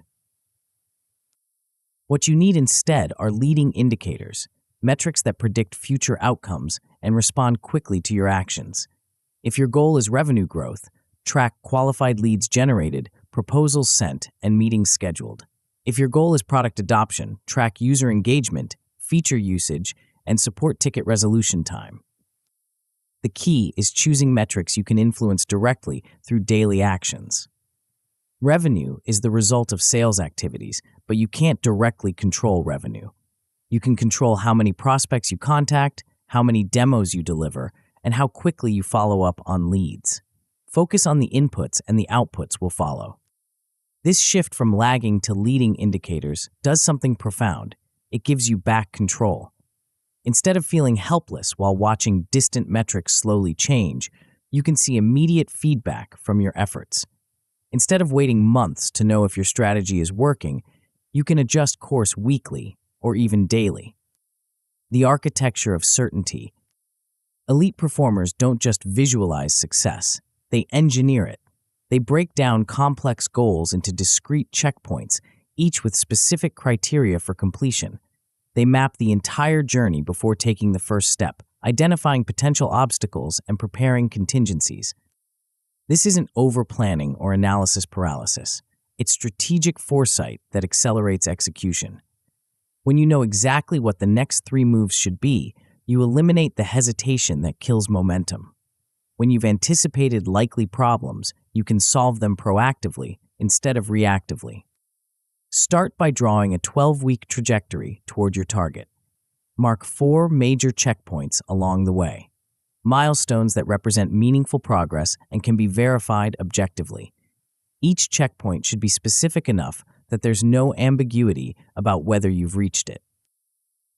A: What you need instead are leading indicators, metrics that predict future outcomes and respond quickly to your actions. If your goal is revenue growth, track qualified leads generated, proposals sent, and meetings scheduled. If your goal is product adoption, track user engagement, feature usage, and support ticket resolution time. The key is choosing metrics you can influence directly through daily actions. Revenue is the result of sales activities, but you can't directly control revenue. You can control how many prospects you contact, how many demos you deliver, and how quickly you follow up on leads. Focus on the inputs and the outputs will follow. This shift from lagging to leading indicators does something profound. It gives you back control. Instead of feeling helpless while watching distant metrics slowly change, you can see immediate feedback from your efforts. Instead of waiting months to know if your strategy is working, you can adjust course weekly or even daily. The architecture of certainty. Elite performers don't just visualize success, they engineer it. They break down complex goals into discrete checkpoints, each with specific criteria for completion. They map the entire journey before taking the first step, identifying potential obstacles and preparing contingencies. This isn't over-planning or analysis paralysis. It's strategic foresight that accelerates execution. When you know exactly what the next 3 moves should be, you eliminate the hesitation that kills momentum. When you've anticipated likely problems, you can solve them proactively instead of reactively. Start by drawing a 12-week trajectory toward your target. Mark 4 major checkpoints along the way, milestones that represent meaningful progress and can be verified objectively. Each checkpoint should be specific enough that there's no ambiguity about whether you've reached it.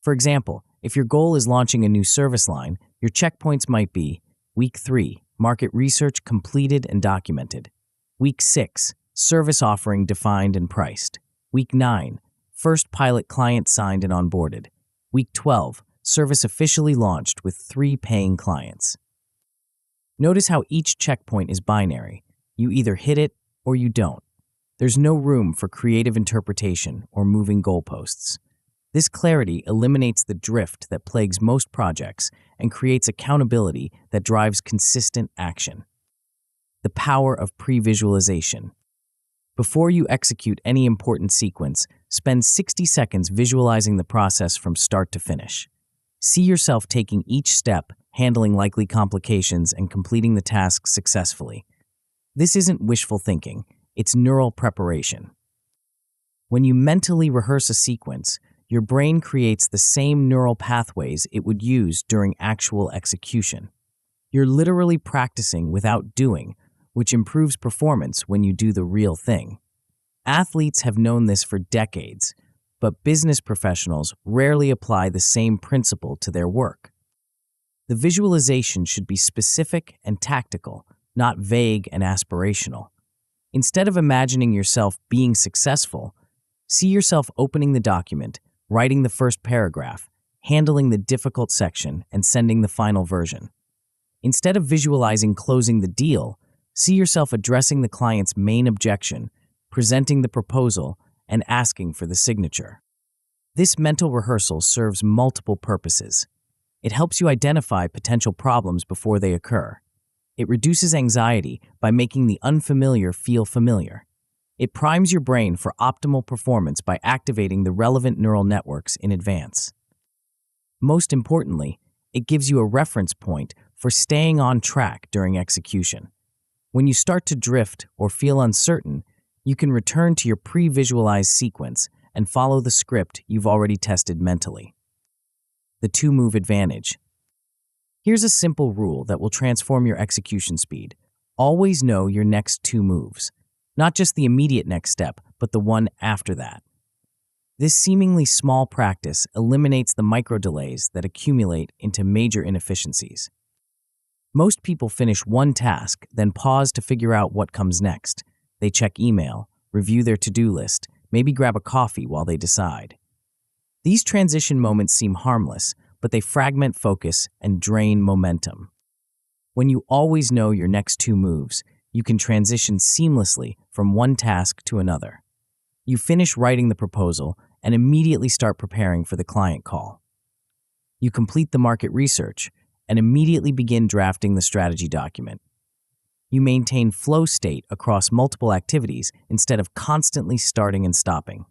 A: For example, if your goal is launching a new service line, your checkpoints might be: Week 3, market research completed and documented. Week 6, service offering defined and priced. Week 9, first pilot client signed and onboarded. Week 12, service officially launched with 3 paying clients. Notice how each checkpoint is binary. You either hit it or you don't. There's no room for creative interpretation or moving goalposts. This clarity eliminates the drift that plagues most projects and creates accountability that drives consistent action. The power of pre-visualization. Before you execute any important sequence, spend 60 seconds visualizing the process from start to finish. See yourself taking each step, handling likely complications, and completing the task successfully. This isn't wishful thinking, it's neural preparation. When you mentally rehearse a sequence, your brain creates the same neural pathways it would use during actual execution. You're literally practicing without doing, which improves performance when you do the real thing. Athletes have known this for decades, but business professionals rarely apply the same principle to their work. The visualization should be specific and tactical, not vague and aspirational. Instead of imagining yourself being successful, see yourself opening the document, writing the first paragraph, handling the difficult section, and sending the final version. Instead of visualizing closing the deal, see yourself addressing the client's main objection, presenting the proposal, and asking for the signature. This mental rehearsal serves multiple purposes. It helps you identify potential problems before they occur. It reduces anxiety by making the unfamiliar feel familiar. It primes your brain for optimal performance by activating the relevant neural networks in advance. Most importantly, it gives you a reference point for staying on track during execution. When you start to drift or feel uncertain, you can return to your pre-visualized sequence and follow the script you've already tested mentally. The two-move advantage. Here's a simple rule that will transform your execution speed. Always know your next two moves. Not just the immediate next step, but the one after that. This seemingly small practice eliminates the micro delays that accumulate into major inefficiencies. Most people finish one task, then pause to figure out what comes next. They check email, review their to-do list, maybe grab a coffee while they decide. These transition moments seem harmless, but they fragment focus and drain momentum. When you always know your next two moves, you can transition seamlessly from one task to another. You finish writing the proposal and immediately start preparing for the client call. You complete the market research and immediately begin drafting the strategy document. You maintain flow state across multiple activities instead of constantly starting and stopping.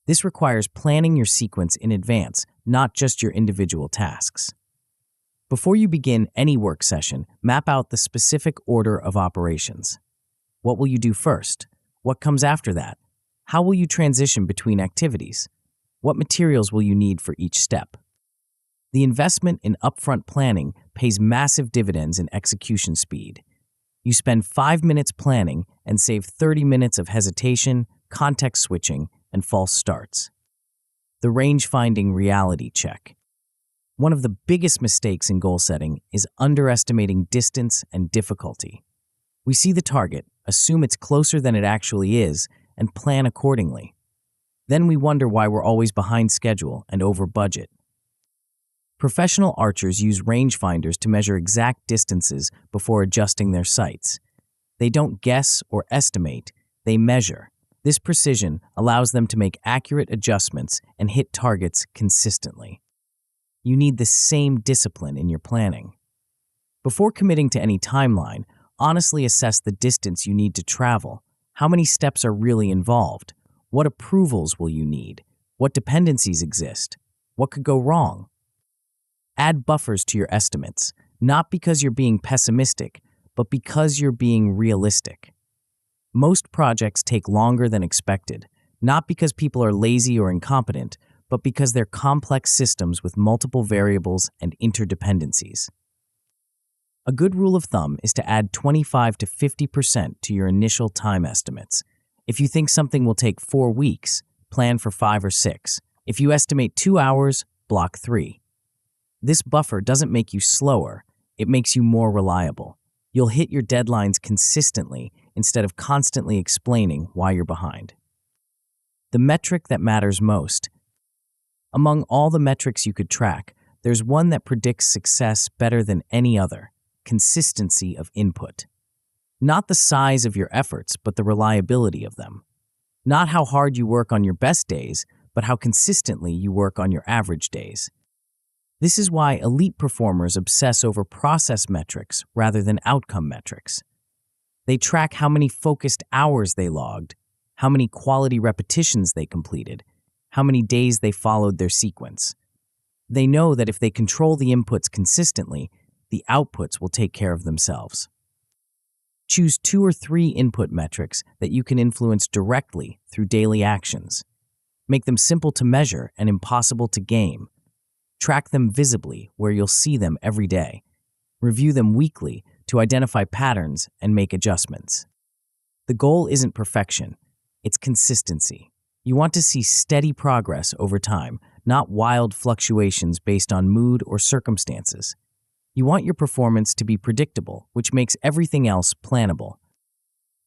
A: This requires planning your sequence in advance, not just your individual tasks. Before you begin any work session, map out the specific order of operations. What will you do first? What comes after that? How will you transition between activities? What materials will you need for each step? The investment in upfront planning pays massive dividends in execution speed. You spend 5 minutes planning and save 30 minutes of hesitation, context switching, and false starts. The range-finding reality check. One of the biggest mistakes in goal setting is underestimating distance and difficulty. We see the target, assume it's closer than it actually is, and plan accordingly. Then we wonder why we're always behind schedule and over budget. Professional archers use rangefinders to measure exact distances before adjusting their sights. They don't guess or estimate, they measure. This precision allows them to make accurate adjustments and hit targets consistently. You need the same discipline in your planning. Before committing to any timeline, honestly assess the distance you need to travel. How many steps are really involved? What approvals will you need? What dependencies exist? What could go wrong? Add buffers to your estimates, not because you're being pessimistic, but because you're being realistic. Most projects take longer than expected, not because people are lazy or incompetent, but because they're complex systems with multiple variables and interdependencies. A good rule of thumb is to add 25 to 50% to your initial time estimates. If you think something will take 4 weeks, plan for 5 or 6. If you estimate 2 hours, block 3. This buffer doesn't make you slower, it makes you more reliable. You'll hit your deadlines consistently instead of constantly explaining why you're behind. The metric that matters most. Among all the metrics you could track, there's one that predicts success better than any other: consistency of input. Not the size of your efforts, but the reliability of them. Not how hard you work on your best days, but how consistently you work on your average days. This is why elite performers obsess over process metrics rather than outcome metrics. They track how many focused hours they logged, how many quality repetitions they completed, how many days they followed their sequence. They know that if they control the inputs consistently, the outputs will take care of themselves. Choose 2 or 3 input metrics that you can influence directly through daily actions. Make them simple to measure and impossible to game. Track them visibly where you'll see them every day. Review them weekly to identify patterns and make adjustments. The goal isn't perfection, it's consistency. You want to see steady progress over time, not wild fluctuations based on mood or circumstances. You want your performance to be predictable, which makes everything else plannable.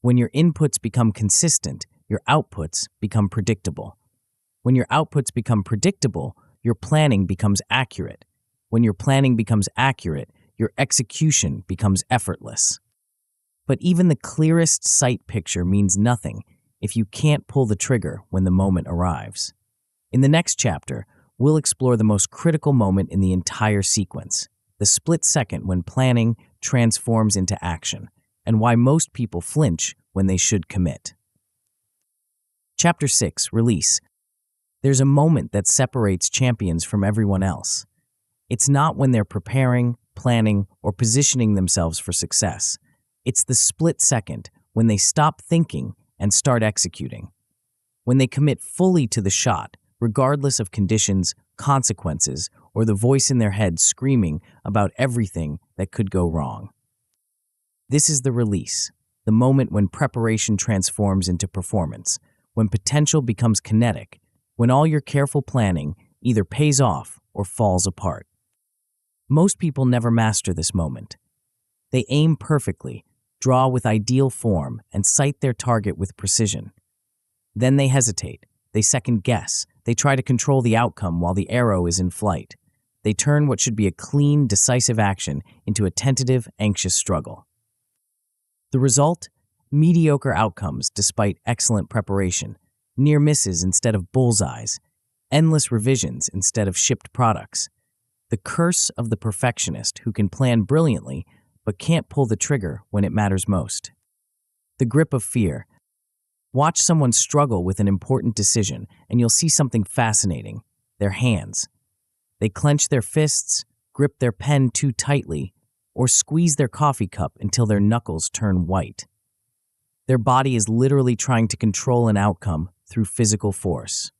A: When your inputs become consistent, your outputs become predictable. When your outputs become predictable, your planning becomes accurate. When your planning becomes accurate, your execution becomes effortless. But even the clearest sight picture means nothing if you can't pull the trigger when the moment arrives. In the next chapter, we'll explore the most critical moment in the entire sequence, the split second when planning transforms into action, and why most people flinch when they should commit. Chapter 6, Release. There's a moment that separates champions from everyone else. It's not when they're preparing, planning, or positioning themselves for success. It's the split second when they stop thinking and start executing. When they commit fully to the shot, regardless of conditions, consequences, or the voice in their head screaming about everything that could go wrong. This is the release, the moment when preparation transforms into performance, when potential becomes kinetic, when all your careful planning either pays off or falls apart. Most people never master this moment. They aim perfectly, draw with ideal form, and sight their target with precision. Then they hesitate, they second-guess, they try to control the outcome while the arrow is in flight. They turn what should be a clean, decisive action into a tentative, anxious struggle. The result? Mediocre outcomes despite excellent preparation, near misses instead of bullseyes, endless revisions instead of shipped products. The curse of the perfectionist who can plan brilliantly but can't pull the trigger when it matters most. The grip of fear. Watch someone struggle with an important decision and you'll see something fascinating: their hands. They clench their fists, grip their pen too tightly, or squeeze their coffee cup until their knuckles turn white. Their body is literally trying to control an outcome through physical force.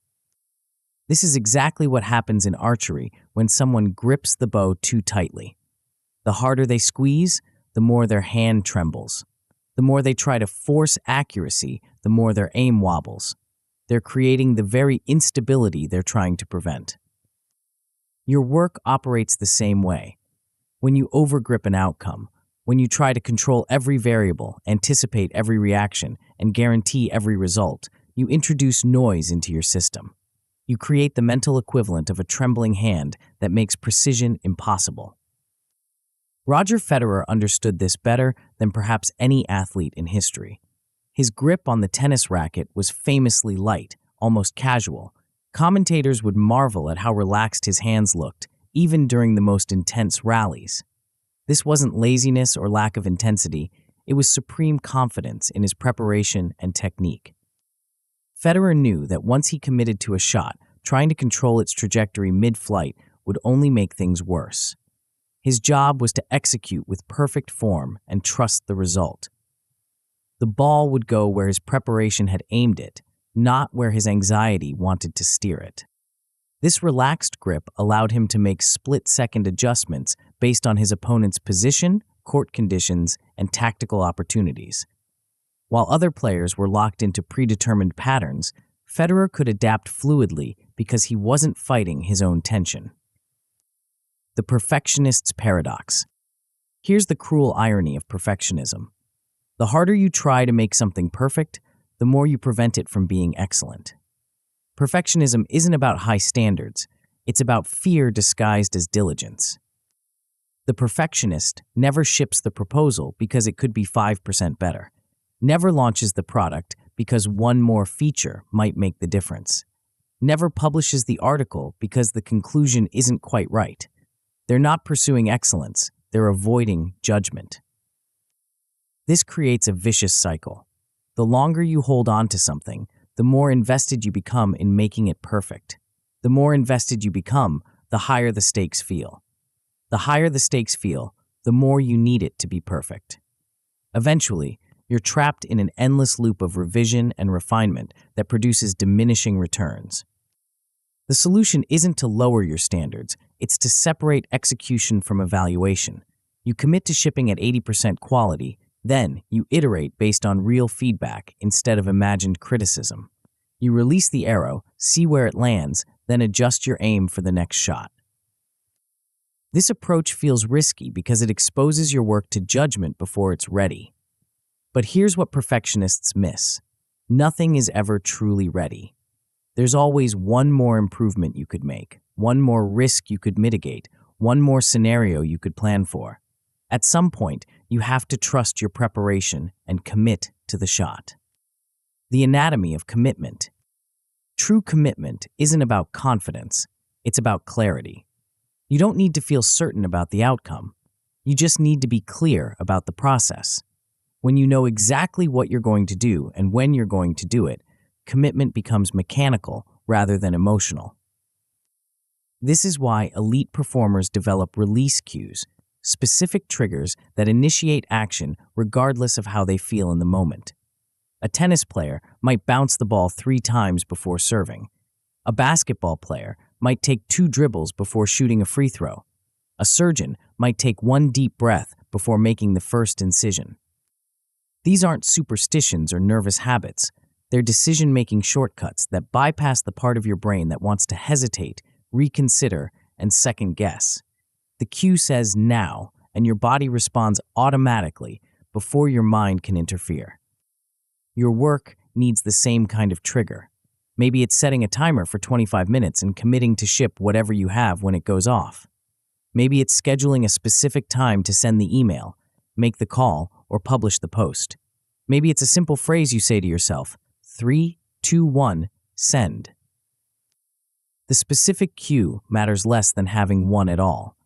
A: This is exactly what happens in archery when someone grips the bow too tightly. The harder they squeeze, the more their hand trembles. The more they try to force accuracy, the more their aim wobbles. They're creating the very instability they're trying to prevent. Your work operates the same way. When you overgrip an outcome, when you try to control every variable, anticipate every reaction, and guarantee every result, you introduce noise into your system. You create the mental equivalent of a trembling hand that makes precision impossible. Roger Federer understood this better than perhaps any athlete in history. His grip on the tennis racket was famously light, almost casual. Commentators would marvel at how relaxed his hands looked, even during the most intense rallies. This wasn't laziness or lack of intensity, it was supreme confidence in his preparation and technique. Federer knew that once he committed to a shot, trying to control its trajectory mid-flight would only make things worse. His job was to execute with perfect form and trust the result. The ball would go where his preparation had aimed it, not where his anxiety wanted to steer it. This relaxed grip allowed him to make split-second adjustments based on his opponent's position, court conditions, and tactical opportunities. While other players were locked into predetermined patterns, Federer could adapt fluidly because he wasn't fighting his own tension. The perfectionist's paradox. Here's the cruel irony of perfectionism. The harder you try to make something perfect, the more you prevent it from being excellent. Perfectionism isn't about high standards, it's about fear disguised as diligence. The perfectionist never ships the proposal because it could be 5% better, never launches the product because one more feature might make the difference, never publishes the article because the conclusion isn't quite right. They're not pursuing excellence, they're avoiding judgment. This creates a vicious cycle. The longer you hold on to something, the more invested you become in making it perfect. The more invested you become, the higher the stakes feel. The higher the stakes feel, the more you need it to be perfect. Eventually, you're trapped in an endless loop of revision and refinement that produces diminishing returns. The solution isn't to lower your standards, it's to separate execution from evaluation. You commit to shipping at 80% quality, then you iterate based on real feedback instead of imagined criticism. You release the arrow, see where it lands, then adjust your aim for the next shot. This approach feels risky because it exposes your work to judgment before it's ready. But here's what perfectionists miss. Nothing is ever truly ready. There's always one more improvement you could make, one more risk you could mitigate, one more scenario you could plan for. At some point, you have to trust your preparation and commit to the shot. The anatomy of commitment. True commitment isn't about confidence, it's about clarity. You don't need to feel certain about the outcome. You just need to be clear about the process. When you know exactly what you're going to do and when you're going to do it, commitment becomes mechanical rather than emotional. This is why elite performers develop release cues, specific triggers that initiate action regardless of how they feel in the moment. A tennis player might bounce the ball 3 times before serving. A basketball player might take 2 dribbles before shooting a free throw. A surgeon might take 1 deep breath before making the first incision. These aren't superstitions or nervous habits. They're decision-making shortcuts that bypass the part of your brain that wants to hesitate, reconsider, and second-guess. The cue says now, and your body responds automatically before your mind can interfere. Your work needs the same kind of trigger. Maybe it's setting a timer for 25 minutes and committing to ship whatever you have when it goes off. Maybe it's scheduling a specific time to send the email, make the call, or publish the post. Maybe it's a simple phrase you say to yourself, 3, 2, 1, send. The specific cue matters less than having one at all.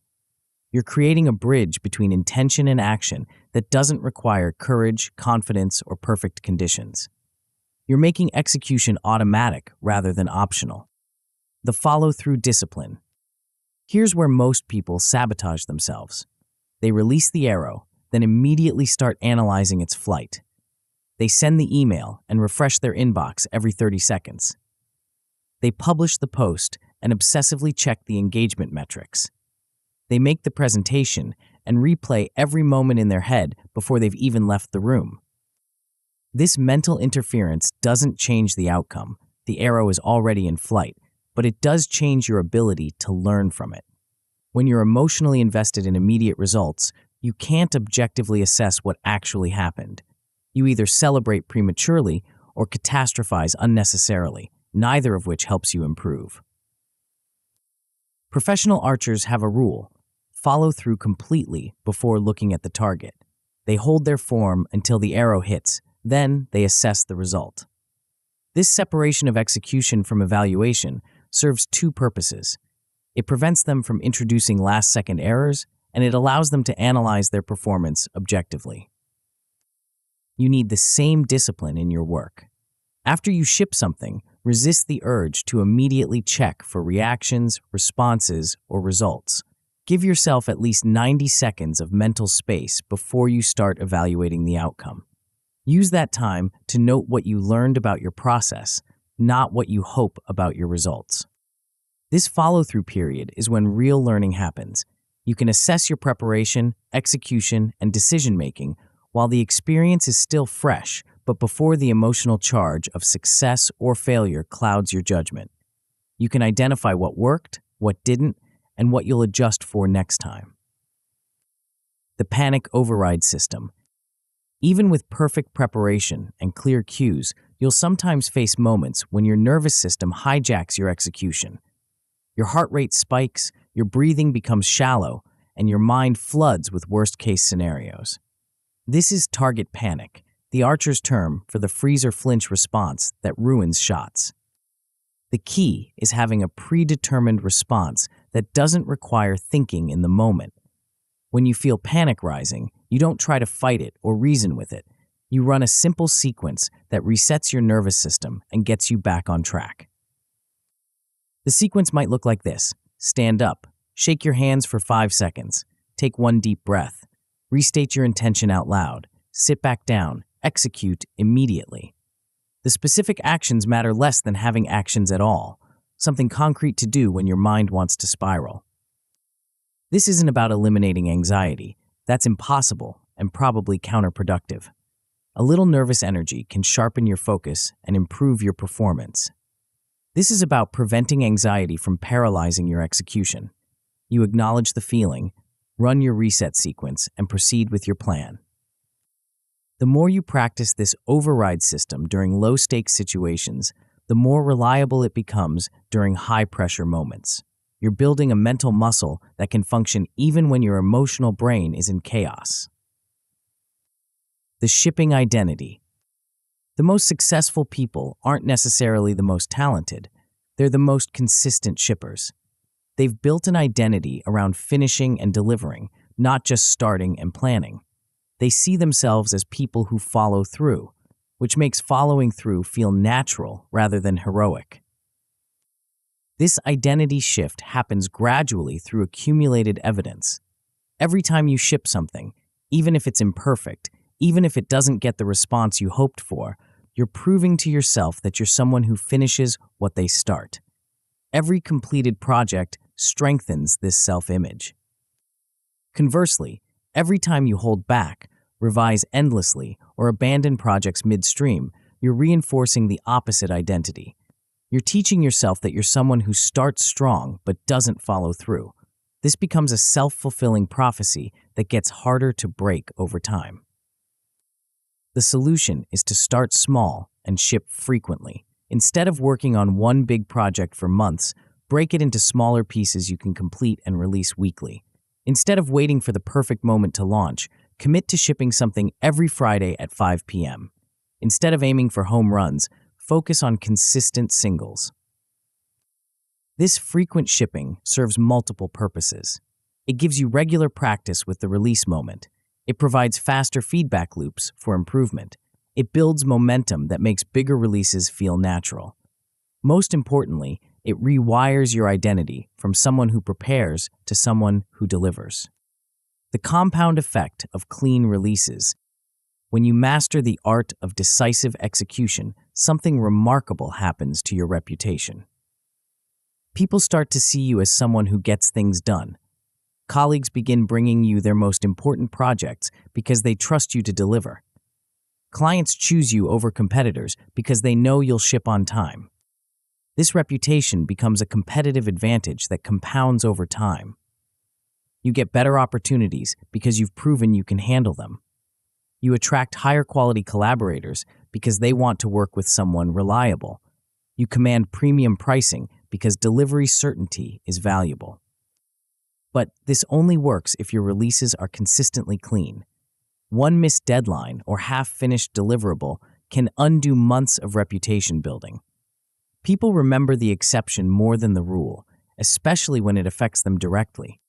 A: You're creating a bridge between intention and action that doesn't require courage, confidence, or perfect conditions. You're making execution automatic rather than optional. The follow-through discipline. Here's where most people sabotage themselves. They release the arrow, then immediately start analyzing its flight. They send the email and refresh their inbox every 30 seconds. They publish the post and obsessively check the engagement metrics. They make the presentation and replay every moment in their head before they've even left the room. This mental interference doesn't change the outcome. The arrow is already in flight, but it does change your ability to learn from it. When you're emotionally invested in immediate results, you can't objectively assess what actually happened. You either celebrate prematurely or catastrophize unnecessarily, neither of which helps you improve. Professional archers have a rule: follow through completely before looking at the target. They hold their form until the arrow hits, then they assess the result. This separation of execution from evaluation serves 2 purposes. It prevents them from introducing last-second errors, and it allows them to analyze their performance objectively. You need the same discipline in your work. After you ship something, resist the urge to immediately check for reactions, responses, or results. Give yourself at least 90 seconds of mental space before you start evaluating the outcome. Use that time to note what you learned about your process, not what you hope about your results. This follow-through period is when real learning happens. You can assess your preparation, execution, and decision-making while the experience is still fresh, but before the emotional charge of success or failure clouds your judgment. You can identify what worked, what didn't, and what you'll adjust for next time. The panic override system. Even with perfect preparation and clear cues, you'll sometimes face moments when your nervous system hijacks your execution. Your heart rate spikes, your breathing becomes shallow, and your mind floods with worst-case scenarios. This is target panic, the archer's term for the freeze-or-flinch response that ruins shots. The key is having a predetermined response that doesn't require thinking in the moment. When you feel panic rising, you don't try to fight it or reason with it. You run a simple sequence that resets your nervous system and gets you back on track. The sequence might look like this: stand up, shake your hands for 5 seconds, take 1 deep breath, restate your intention out loud, sit back down, execute immediately. The specific actions matter less than having actions at all, something concrete to do when your mind wants to spiral. This isn't about eliminating anxiety. That's impossible and probably counterproductive. A little nervous energy can sharpen your focus and improve your performance. This is about preventing anxiety from paralyzing your execution. You acknowledge the feeling, run your reset sequence, and proceed with your plan. The more you practice this override system during low-stakes situations, the more reliable it becomes during high-pressure moments. You're building a mental muscle that can function even when your emotional brain is in chaos. The shipping identity. The most successful people aren't necessarily the most talented. They're the most consistent shippers. They've built an identity around finishing and delivering, not just starting and planning. They see themselves as people who follow through, which makes following through feel natural rather than heroic. This identity shift happens gradually through accumulated evidence. Every time you ship something, even if it's imperfect, even if it doesn't get the response you hoped for, you're proving to yourself that you're someone who finishes what they start. Every completed project strengthens this self-image. Conversely, every time you hold back, revise endlessly, or abandon projects midstream, you're reinforcing the opposite identity. You're teaching yourself that you're someone who starts strong but doesn't follow through. This becomes a self-fulfilling prophecy that gets harder to break over time. The solution is to start small and ship frequently. Instead of working on one big project for months, break it into smaller pieces you can complete and release weekly. Instead of waiting for the perfect moment to launch, commit to shipping something every Friday at 5 p.m. Instead of aiming for home runs, focus on consistent singles. This frequent shipping serves multiple purposes. It gives you regular practice with the release moment. It provides faster feedback loops for improvement. It builds momentum that makes bigger releases feel natural. Most importantly, it rewires your identity from someone who prepares to someone who delivers. The compound effect of clean releases. When you master the art of decisive execution, something remarkable happens to your reputation. People start to see you as someone who gets things done. Colleagues begin bringing you their most important projects because they trust you to deliver. Clients choose you over competitors because they know you'll ship on time. This reputation becomes a competitive advantage that compounds over time. You get better opportunities because you've proven you can handle them. You attract higher quality collaborators because they want to work with someone reliable. You command premium pricing because delivery certainty is valuable. But this only works if your releases are consistently clean. One missed deadline or half-finished deliverable can undo months of reputation building. People remember the exception more than the rule, especially when it affects them directly.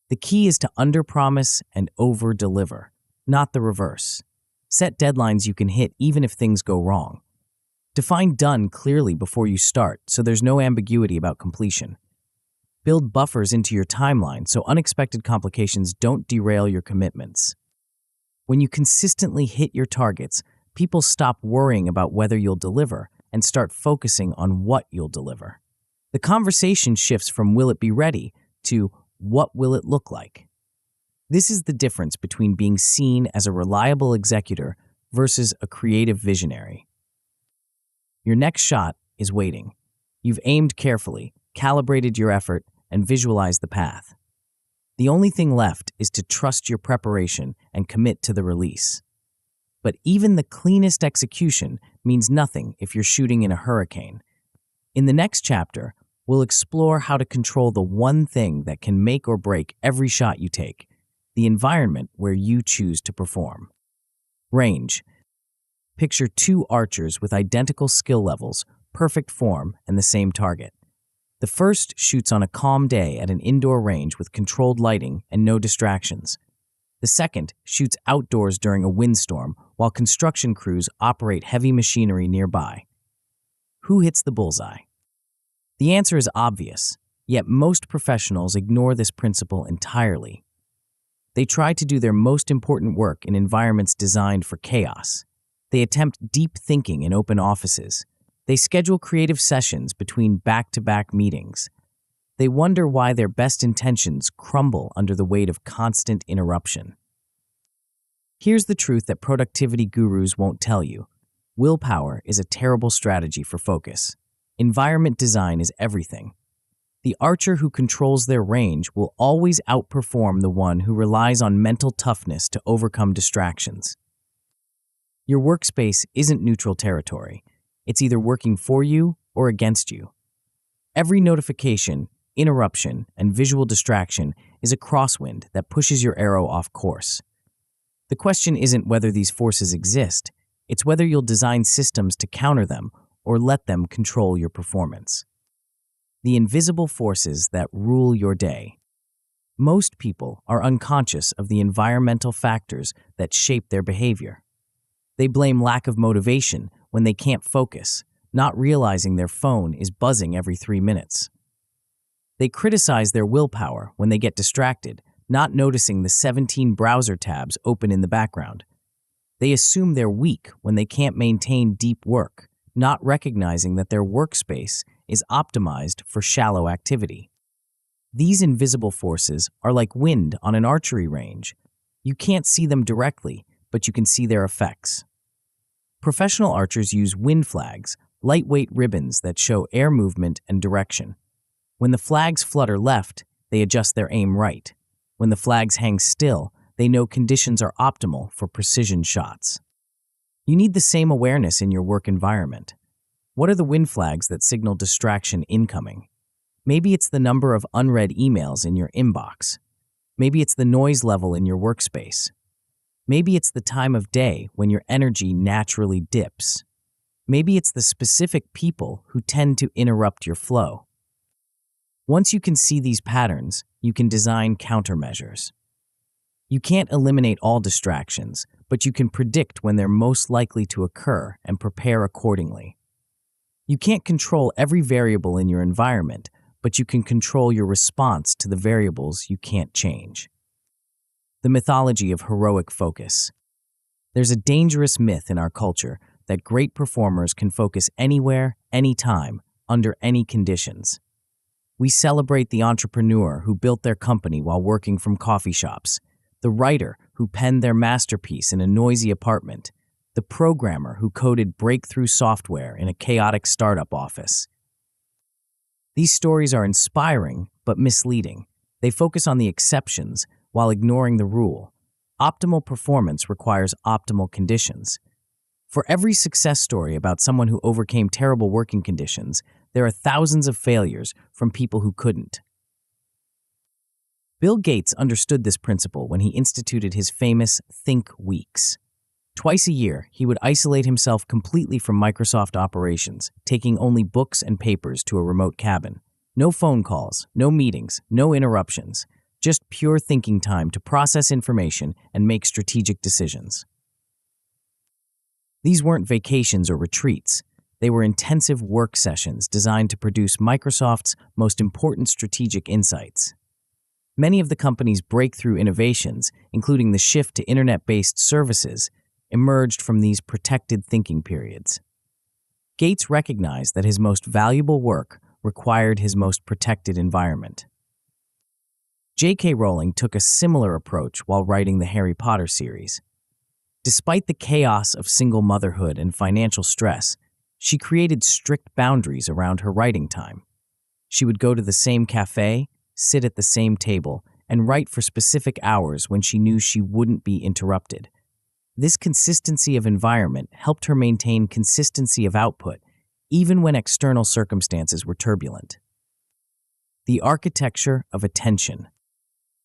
A: The key is to underpromise and over-deliver, not the reverse. Set deadlines you can hit even if things go wrong. Define done clearly before you start so there's no ambiguity about completion. Build buffers into your timeline so unexpected complications don't derail your commitments. When you consistently hit your targets, people stop worrying about whether you'll deliver and start focusing on what you'll deliver. The conversation shifts from will it be ready to what will it look like? This is the difference between being seen as a reliable executor versus a creative visionary. Your next shot is waiting. You've aimed carefully, calibrated your effort, and visualized the path. The only thing left is to trust your preparation and commit to the release. But even the cleanest execution means nothing if you're shooting in a hurricane. In the next chapter, we'll explore how to control the one thing that can make or break every shot you take, the environment where you choose to perform. Range. Picture two archers with identical skill levels, perfect form, and the same target. The first shoots on a calm day at an indoor range with controlled lighting and no distractions. The second shoots outdoors during a windstorm while construction crews operate heavy machinery nearby. Who hits the bullseye? The answer is obvious, yet most professionals ignore this principle entirely. They try to do their most important work in environments designed for chaos. They attempt deep thinking in open offices. They schedule creative sessions between back-to-back meetings. They wonder why their best intentions crumble under the weight of constant interruption. Here's the truth that productivity gurus won't tell you. Willpower is a terrible strategy for focus. Environment design is everything. The archer who controls their range will always outperform the one who relies on mental toughness to overcome distractions. Your workspace isn't neutral territory. It's either working for you or against you. Every notification, interruption, and visual distraction is a crosswind that pushes your arrow off course. The question isn't whether these forces exist, it's whether you'll design systems to counter them or let them control your performance. The invisible forces that rule your day. Most people are unconscious of the environmental factors that shape their behavior. They blame lack of motivation when they can't focus, not realizing their phone is buzzing every 3 minutes. They criticize their willpower when they get distracted, not noticing the 17 browser tabs open in the background. They assume they're weak when they can't maintain deep work, not recognizing that their workspace is optimized for shallow activity. These invisible forces are like wind on an archery range. You can't see them directly, but you can see their effects. Professional archers use wind flags, lightweight ribbons that show air movement and direction. When the flags flutter left, they adjust their aim right. When the flags hang still, they know conditions are optimal for precision shots. You need the same awareness in your work environment. What are the wind flags that signal distraction incoming? Maybe it's the number of unread emails in your inbox. Maybe it's the noise level in your workspace. Maybe it's the time of day when your energy naturally dips. Maybe it's the specific people who tend to interrupt your flow. Once you can see these patterns, you can design countermeasures. You can't eliminate all distractions, but you can predict when they're most likely to occur and prepare accordingly. You can't control every variable in your environment, but you can control your response to the variables you can't change. The mythology of heroic focus. There's a dangerous myth in our culture that great performers can focus anywhere, anytime, under any conditions. We celebrate the entrepreneur who built their company while working from coffee shops, the writer who penned their masterpiece in a noisy apartment, the programmer who coded breakthrough software in a chaotic startup office. These stories are inspiring but misleading. They focus on the exceptions while ignoring the rule. Optimal performance requires optimal conditions. For every success story about someone who overcame terrible working conditions, there are thousands of failures from people who couldn't. Bill Gates understood this principle when he instituted his famous Think Weeks. Twice a year, he would isolate himself completely from Microsoft operations, taking only books and papers to a remote cabin. No phone calls, no meetings, no interruptions, just pure thinking time to process information and make strategic decisions. These weren't vacations or retreats. They were intensive work sessions designed to produce Microsoft's most important strategic insights. Many of the company's breakthrough innovations, including the shift to internet-based services, emerged from these protected thinking periods. Gates recognized that his most valuable work required his most protected environment. J.K. Rowling took a similar approach while writing the Harry Potter series. Despite the chaos of single motherhood and financial stress, she created strict boundaries around her writing time. She would go to the same cafe, sit at the same table, and write for specific hours when she knew she wouldn't be interrupted. This consistency of environment helped her maintain consistency of output, even when external circumstances were turbulent. The architecture of attention.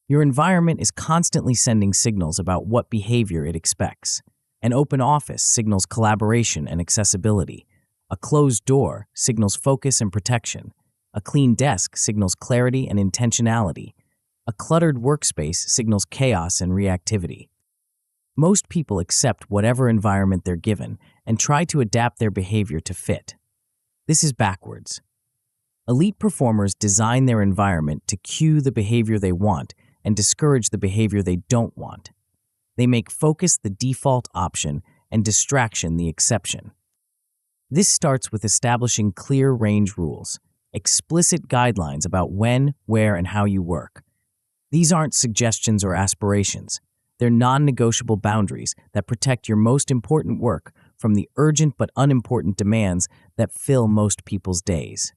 A: Your environment is constantly sending signals about what behavior it expects. An open office signals collaboration and accessibility. A closed door signals focus and protection. A clean desk signals clarity and intentionality. A cluttered workspace signals chaos and reactivity. Most people accept whatever environment they're given and try to adapt their behavior to fit. This is backwards. Elite performers design their environment to cue the behavior they want and discourage the behavior they don't want. They make focus the default option and distraction the exception. This starts with establishing clear range rules, explicit guidelines about when, where, and how you work. These aren't suggestions or aspirations. They're non-negotiable boundaries that protect your most important work from the urgent but unimportant demands that fill most people's days.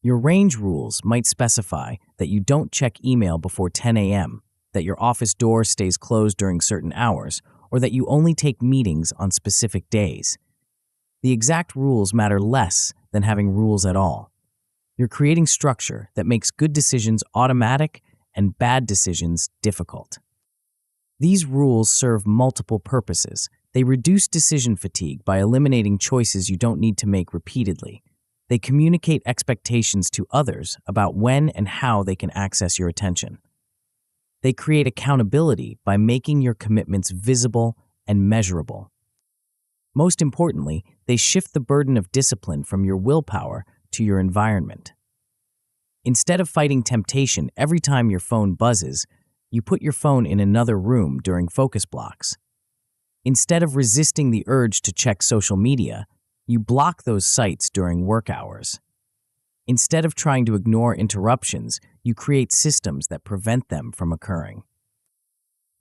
A: Your range rules might specify that you don't check email before 10 a.m., that your office door stays closed during certain hours, or that you only take meetings on specific days. The exact rules matter less than having rules at all. You're creating structure that makes good decisions automatic and bad decisions difficult. These rules serve multiple purposes. They reduce decision fatigue by eliminating choices you don't need to make repeatedly. They communicate expectations to others about when and how they can access your attention. They create accountability by making your commitments visible and measurable. Most importantly, they shift the burden of discipline from your willpower to your environment. Instead of fighting temptation every time your phone buzzes, you put your phone in another room during focus blocks. Instead of resisting the urge to check social media, you block those sites during work hours. Instead of trying to ignore interruptions, you create systems that prevent them from occurring.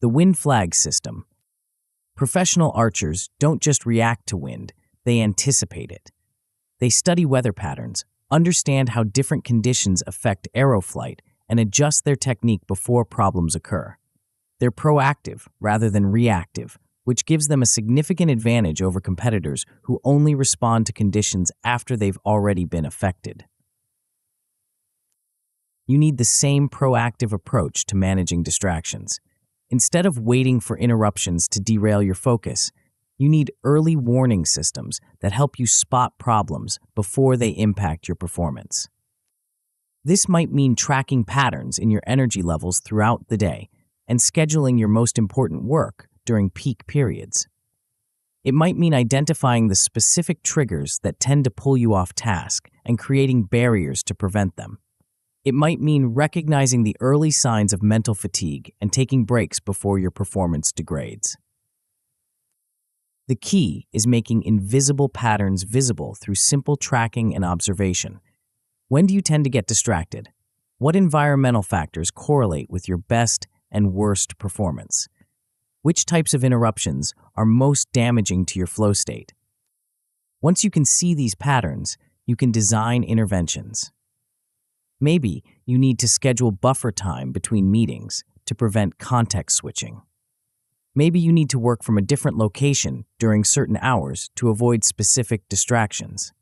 A: The wind flag system. Professional archers don't just react to wind, they anticipate it. They study weather patterns, understand how different conditions affect arrow flight, and adjust their technique before problems occur. They're proactive rather than reactive, which gives them a significant advantage over competitors who only respond to conditions after they've already been affected. You need the same proactive approach to managing distractions. Instead of waiting for interruptions to derail your focus, you need early warning systems that help you spot problems before they impact your performance. This might mean tracking patterns in your energy levels throughout the day and scheduling your most important work during peak periods. It might mean identifying the specific triggers that tend to pull you off task and creating barriers to prevent them. It might mean recognizing the early signs of mental fatigue and taking breaks before your performance degrades. The key is making invisible patterns visible through simple tracking and observation. When do you tend to get distracted? What environmental factors correlate with your best and worst performance? Which types of interruptions are most damaging to your flow state? Once you can see these patterns, you can design interventions. Maybe you need to schedule buffer time between meetings to prevent context switching. Maybe you need to work from a different location during certain hours to avoid specific distractions.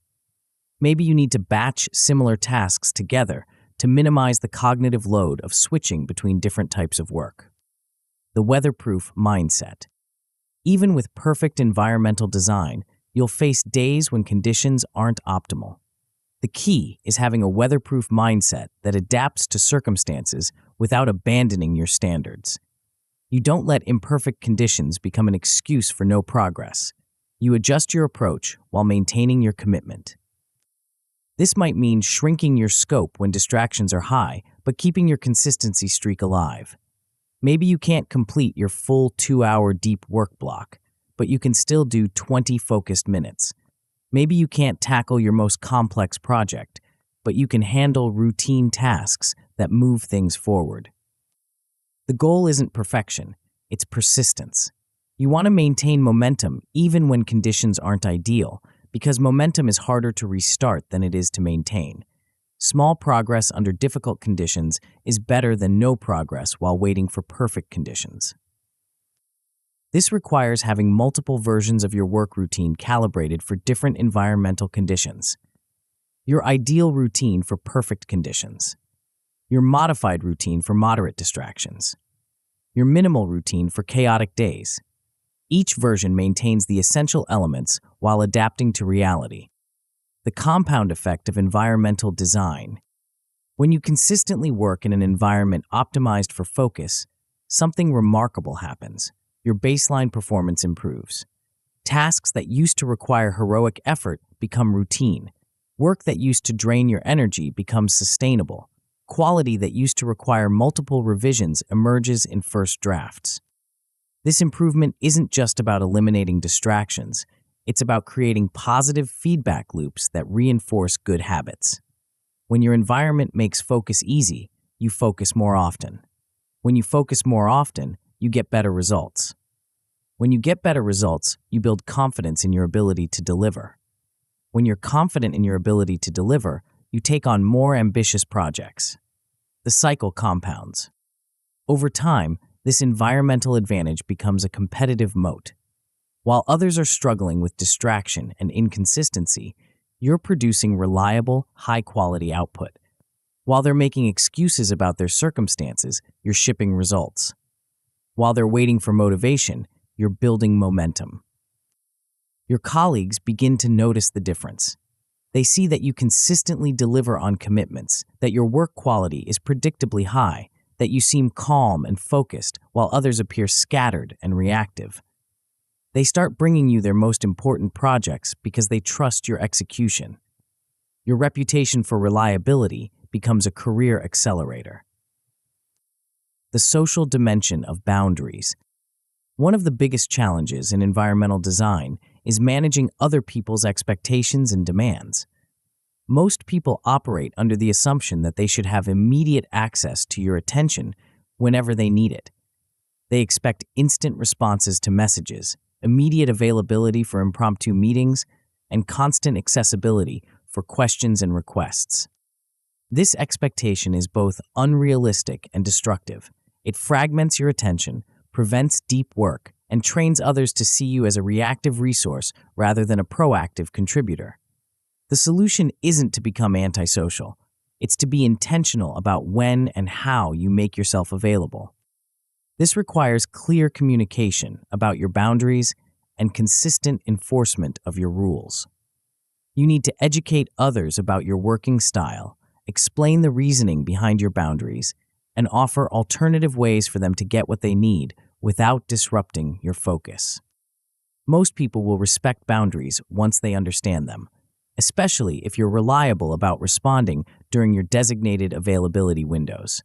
A: Maybe you need to batch similar tasks together to minimize the cognitive load of switching between different types of work. The weatherproof mindset. Even with perfect environmental design, you'll face days when conditions aren't optimal. The key is having a weatherproof mindset that adapts to circumstances without abandoning your standards. You don't let imperfect conditions become an excuse for no progress. You adjust your approach while maintaining your commitment. This might mean shrinking your scope when distractions are high, but keeping your consistency streak alive. Maybe you can't complete your full 2-hour deep work block, but you can still do 20 focused minutes. Maybe you can't tackle your most complex project, but you can handle routine tasks that move things forward. The goal isn't perfection, it's persistence. You want to maintain momentum even when conditions aren't ideal, because momentum is harder to restart than it is to maintain. Small progress under difficult conditions is better than no progress while waiting for perfect conditions. This requires having multiple versions of your work routine calibrated for different environmental conditions. Your ideal routine for perfect conditions. Your modified routine for moderate distractions. Your minimal routine for chaotic days. Each version maintains the essential elements while adapting to reality. The compound effect of environmental design. When you consistently work in an environment optimized for focus, something remarkable happens. Your baseline performance improves. Tasks that used to require heroic effort become routine. Work that used to drain your energy becomes sustainable. Quality that used to require multiple revisions emerges in first drafts. This improvement isn't just about eliminating distractions. It's about creating positive feedback loops that reinforce good habits. When your environment makes focus easy, you focus more often. When you focus more often, you get better results. When you get better results, you build confidence in your ability to deliver. When you're confident in your ability to deliver, you take on more ambitious projects. The cycle compounds. Over time, This environmental advantage becomes a competitive moat. While others are struggling with distraction and inconsistency, you're producing reliable, high-quality output. While they're making excuses about their circumstances, you're shipping results. While they're waiting for motivation, you're building momentum. Your colleagues begin to notice the difference. They see that you consistently deliver on commitments, that your work quality is predictably high, that you seem calm and focused while others appear scattered and reactive. They start bringing you their most important projects because they trust your execution. Your reputation for reliability becomes a career accelerator. The social dimension of boundaries. One of the biggest challenges in environmental design is managing other people's expectations and demands. Most people operate under the assumption that they should have immediate access to your attention whenever they need it. They expect instant responses to messages, immediate availability for impromptu meetings, and constant accessibility for questions and requests. This expectation is both unrealistic and destructive. It fragments your attention, prevents deep work, and trains others to see you as a reactive resource rather than a proactive contributor. The solution isn't to become antisocial. It's to be intentional about when and how you make yourself available. This requires clear communication about your boundaries and consistent enforcement of your rules. You need to educate others about your working style, explain the reasoning behind your boundaries, and offer alternative ways for them to get what they need without disrupting your focus. Most people will respect boundaries once they understand them, especially if you're reliable about responding during your designated availability windows.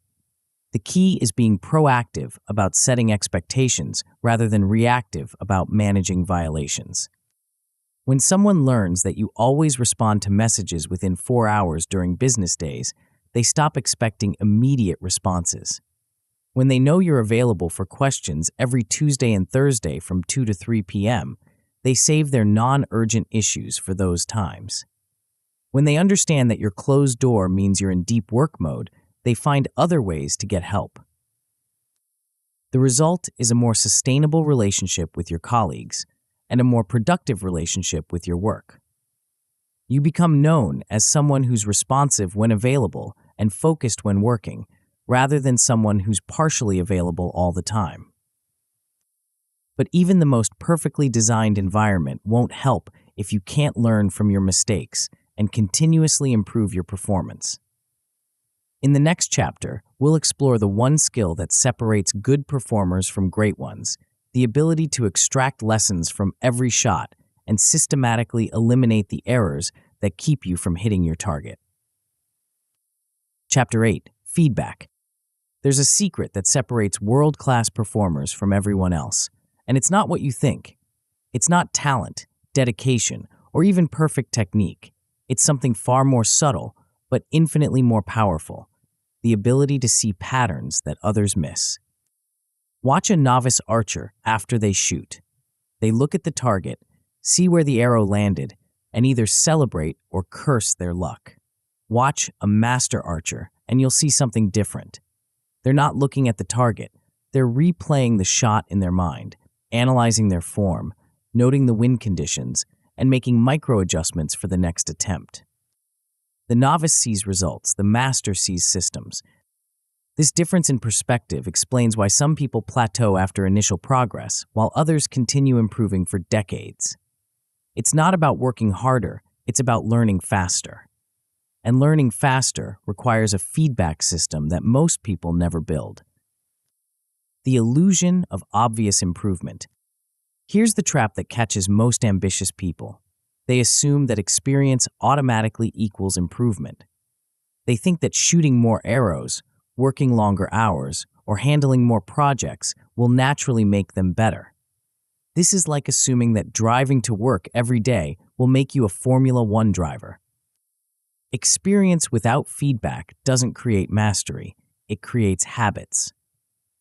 A: The key is being proactive about setting expectations rather than reactive about managing violations. When someone learns that you always respond to messages within 4 hours during business days, they stop expecting immediate responses. When they know you're available for questions every Tuesday and Thursday from 2 to 3 p.m., they save their non-urgent issues for those times. When they understand that your closed door means you're in deep work mode, they find other ways to get help. The result is a more sustainable relationship with your colleagues and a more productive relationship with your work. You become known as someone who's responsive when available and focused when working, rather than someone who's partially available all the time. But even the most perfectly designed environment won't help if you can't learn from your mistakes and continuously improve your performance. In the next chapter, we'll explore the one skill that separates good performers from great ones, the ability to extract lessons from every shot and systematically eliminate the errors that keep you from hitting your target. Chapter 8. Feedback. There's a secret that separates world-class performers from everyone else, and it's not what you think. It's not talent, dedication, or even perfect technique. It's something far more subtle, but infinitely more powerful: the ability to see patterns that others miss. Watch a novice archer after they shoot. They look at the target, see where the arrow landed, and either celebrate or curse their luck. Watch a master archer, and you'll see something different. They're not looking at the target. They're replaying the shot in their mind, analyzing their form, noting the wind conditions, and making micro-adjustments for the next attempt. The novice sees results, the master sees systems. This difference in perspective explains why some people plateau after initial progress, while others continue improving for decades. It's not about working harder, it's about learning faster. And learning faster requires a feedback system that most people never build. The illusion of obvious improvement. Here's the trap that catches most ambitious people. They assume that experience automatically equals improvement. They think that shooting more arrows, working longer hours, or handling more projects will naturally make them better. This is like assuming that driving to work every day will make you a Formula One driver. Experience without feedback doesn't create mastery, it creates habits.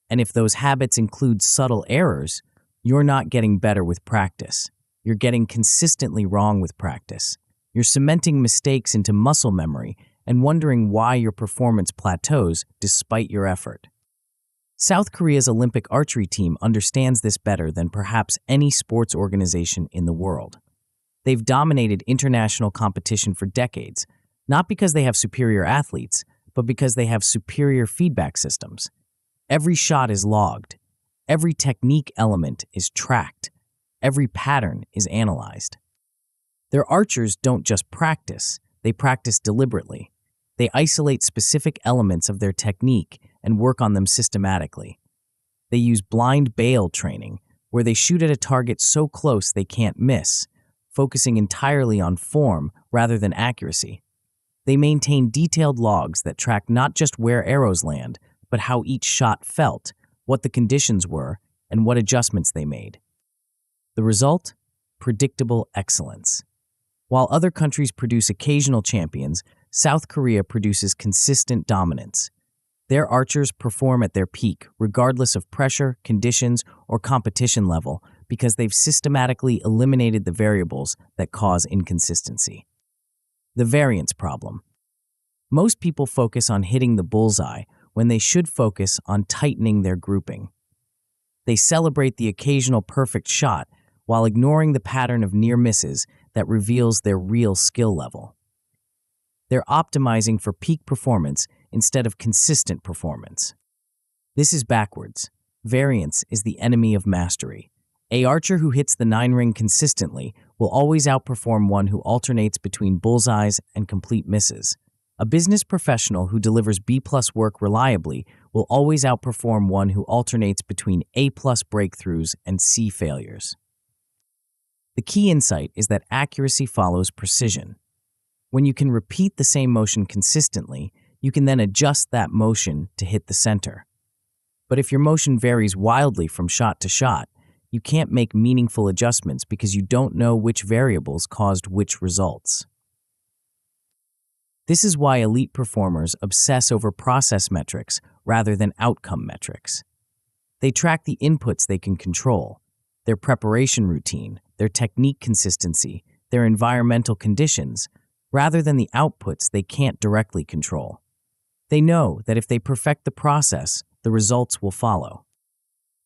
A: And if those habits include subtle errors, you're not getting better with practice. You're getting consistently wrong with practice. You're cementing mistakes into muscle memory and wondering why your performance plateaus despite your effort. South Korea's Olympic archery team understands this better than perhaps any sports organization in the world. They've dominated international competition for decades, not because they have superior athletes, but because they have superior feedback systems. Every shot is logged. Every technique element is tracked. Every pattern is analyzed. Their archers don't just practice, they practice deliberately. They isolate specific elements of their technique and work on them systematically. They use blind bail training, where they shoot at a target so close they can't miss, focusing entirely on form rather than accuracy. They maintain detailed logs that track not just where arrows land, but how each shot felt, what the conditions were, and what adjustments they made. The result? Predictable excellence. While other countries produce occasional champions, South Korea produces consistent dominance. Their archers perform at their peak, regardless of pressure, conditions, or competition level, because they've systematically eliminated the variables that cause inconsistency. The variance problem. Most people focus on hitting the bullseye when they should focus on tightening their grouping. They celebrate the occasional perfect shot while ignoring the pattern of near misses that reveals their real skill level. They're optimizing for peak performance instead of consistent performance. This is backwards. Variance is the enemy of mastery. An archer who hits the 9-ring consistently will always outperform one who alternates between bullseyes and complete misses. A business professional who delivers B+ work reliably will always outperform one who alternates between A+ breakthroughs and C failures. The key insight is that accuracy follows precision. When you can repeat the same motion consistently, you can then adjust that motion to hit the center. But if your motion varies wildly from shot to shot, you can't make meaningful adjustments because you don't know which variables caused which results. This is why elite performers obsess over process metrics rather than outcome metrics. They track the inputs they can control, their preparation routine, their technique consistency, their environmental conditions, rather than the outputs they can't directly control. They know that if they perfect the process, the results will follow.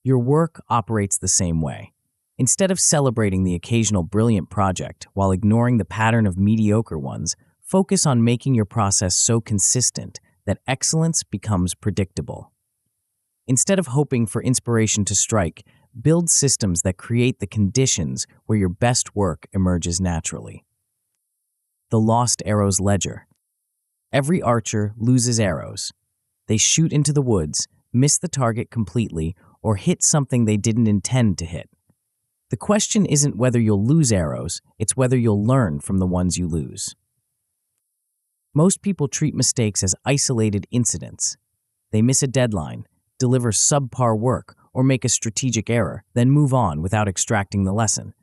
A: Your work operates the same way. Instead of celebrating the occasional brilliant project while ignoring the pattern of mediocre ones, focus on making your process so consistent that excellence becomes predictable. Instead of hoping for inspiration to strike, build systems that create the conditions where your best work emerges naturally. The lost arrows ledger. Every archer loses arrows. They shoot into the woods, miss the target completely, or hit something they didn't intend to hit. The question isn't whether you'll lose arrows, it's whether you'll learn from the ones you lose. Most people treat mistakes as isolated incidents. They miss a deadline, deliver subpar work, or make a strategic error, then move on without extracting the lesson.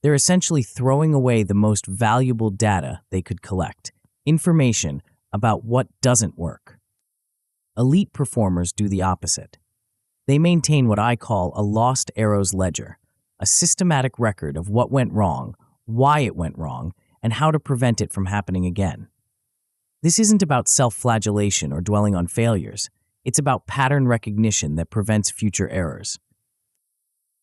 A: They're essentially throwing away the most valuable data they could collect, information about what doesn't work. Elite performers do the opposite. They maintain what I call a lost arrows ledger, a systematic record of what went wrong, why it went wrong, and how to prevent it from happening again. This isn't about self-flagellation or dwelling on failures. It's about pattern recognition that prevents future errors.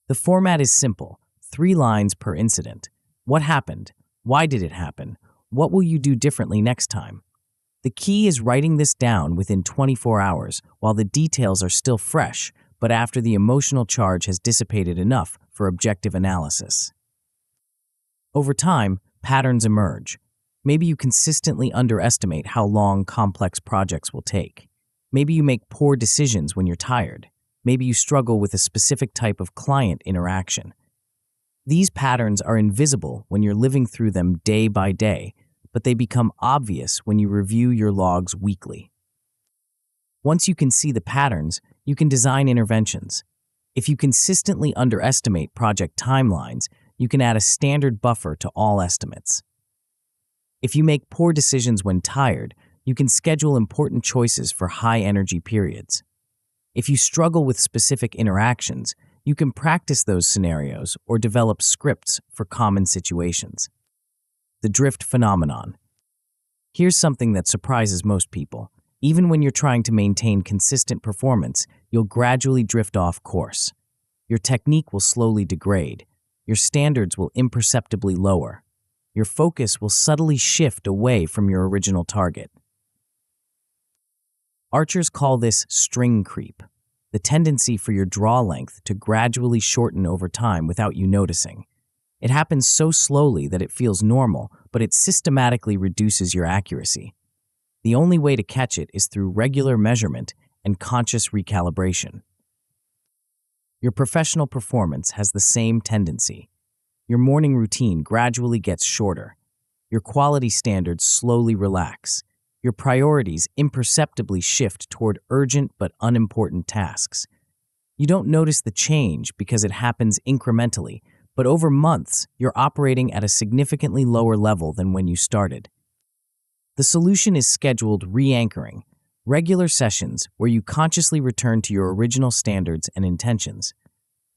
A: The format is simple, 3 lines per incident. What happened? Why did it happen? What will you do differently next time? The key is writing this down within 24 hours while the details are still fresh, but after the emotional charge has dissipated enough for objective analysis. Over time, patterns emerge. Maybe you consistently underestimate how long complex projects will take. Maybe you make poor decisions when you're tired. Maybe you struggle with a specific type of client interaction. These patterns are invisible when you're living through them day by day, but they become obvious when you review your logs weekly. Once you can see the patterns, you can design interventions. If you consistently underestimate project timelines, you can add a standard buffer to all estimates. If you make poor decisions when tired, you can schedule important choices for high-energy periods. If you struggle with specific interactions, you can practice those scenarios or develop scripts for common situations. The drift phenomenon. Here's something that surprises most people. Even when you're trying to maintain consistent performance, you'll gradually drift off course. Your technique will slowly degrade. Your standards will imperceptibly lower. Your focus will subtly shift away from your original target. Archers call this string creep, the tendency for your draw length to gradually shorten over time without you noticing. It happens so slowly that it feels normal, but it systematically reduces your accuracy. The only way to catch it is through regular measurement and conscious recalibration. Your professional performance has the same tendency. Your morning routine gradually gets shorter. Your quality standards slowly relax. Your priorities imperceptibly shift toward urgent but unimportant tasks. You don't notice the change because it happens incrementally, but over months, you're operating at a significantly lower level than when you started. The solution is scheduled re-anchoring, regular sessions where you consciously return to your original standards and intentions.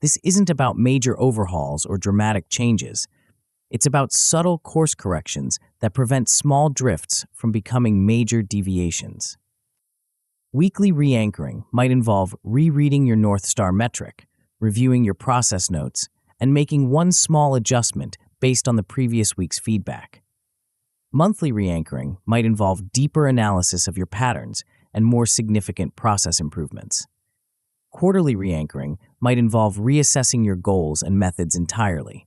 A: This isn't about major overhauls or dramatic changes. It's about subtle course corrections that prevent small drifts from becoming major deviations. Weekly re-anchoring might involve rereading your North Star metric, reviewing your process notes, and making one small adjustment based on the previous week's feedback. Monthly re-anchoring might involve deeper analysis of your patterns and more significant process improvements. Quarterly re-anchoring might involve reassessing your goals and methods entirely.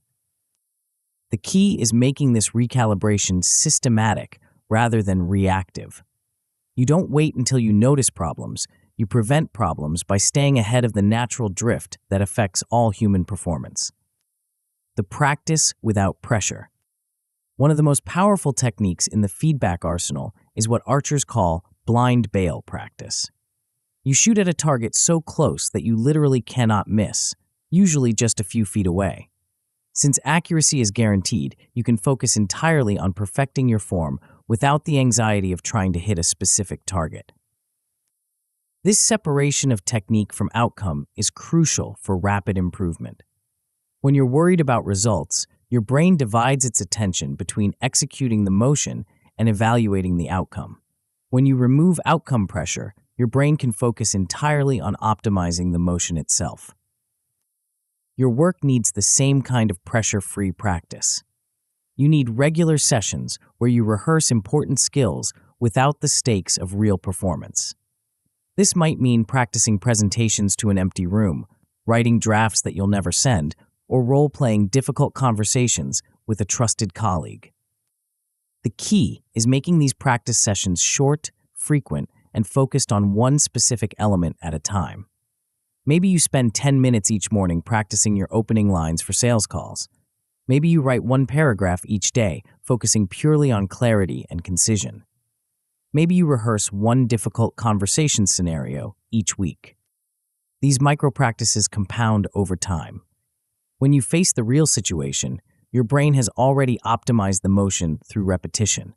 A: The key is making this recalibration systematic rather than reactive. You don't wait until you notice problems. You prevent problems by staying ahead of the natural drift that affects all human performance. The practice without pressure. One of the most powerful techniques in the feedback arsenal is what archers call blind bail practice. You shoot at a target so close that you literally cannot miss, usually just a few feet away. Since accuracy is guaranteed, you can focus entirely on perfecting your form without the anxiety of trying to hit a specific target. This separation of technique from outcome is crucial for rapid improvement. When you're worried about results, your brain divides its attention between executing the motion and evaluating the outcome. When you remove outcome pressure, your brain can focus entirely on optimizing the motion itself. Your work needs the same kind of pressure-free practice. You need regular sessions where you rehearse important skills without the stakes of real performance. This might mean practicing presentations to an empty room, writing drafts that you'll never send, or role-playing difficult conversations with a trusted colleague. The key is making these practice sessions short, frequent, and focused on one specific element at a time. Maybe you spend 10 minutes each morning practicing your opening lines for sales calls. Maybe you write one paragraph each day, focusing purely on clarity and concision. Maybe you rehearse one difficult conversation scenario each week. These micro-practices compound over time. When you face the real situation, your brain has already optimized the motion through repetition.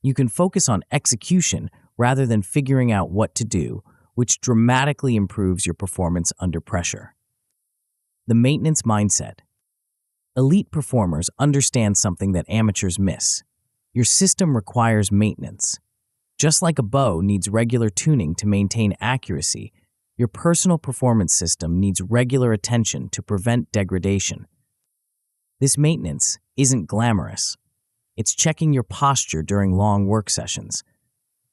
A: You can focus on execution rather than figuring out what to do, which dramatically improves your performance under pressure. The maintenance mindset. Elite performers understand something that amateurs miss. Your system requires maintenance. Just like a bow needs regular tuning to maintain accuracy, your personal performance system needs regular attention to prevent degradation. This maintenance isn't glamorous. It's checking your posture during long work sessions.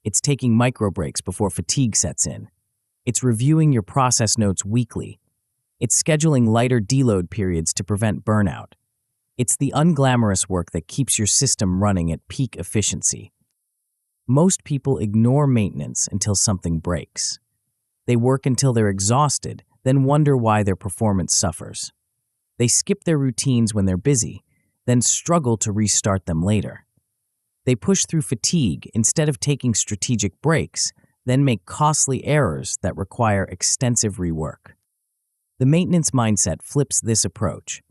A: It's taking micro breaks before fatigue sets in. It's reviewing your process notes weekly. It's scheduling lighter deload periods to prevent burnout. It's the unglamorous work that keeps your system running at peak efficiency. Most people ignore maintenance until something breaks. They work until they're exhausted, then wonder why their performance suffers. They skip their routines when they're busy, then struggle to restart them later. They push through fatigue instead of taking strategic breaks, then make costly errors that require extensive rework. The maintenance mindset flips this approach.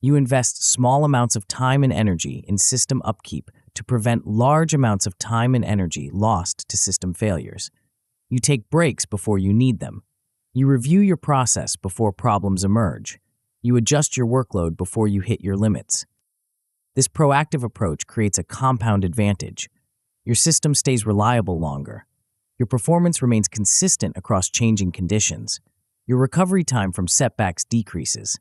A: You invest small amounts of time and energy in system upkeep to prevent large amounts of time and energy lost to system failures. You take breaks before you need them. You review your process before problems emerge. You adjust your workload before you hit your limits. This proactive approach creates a compound advantage. Your system stays reliable longer. Your performance remains consistent across changing conditions. Your recovery time from setbacks decreases.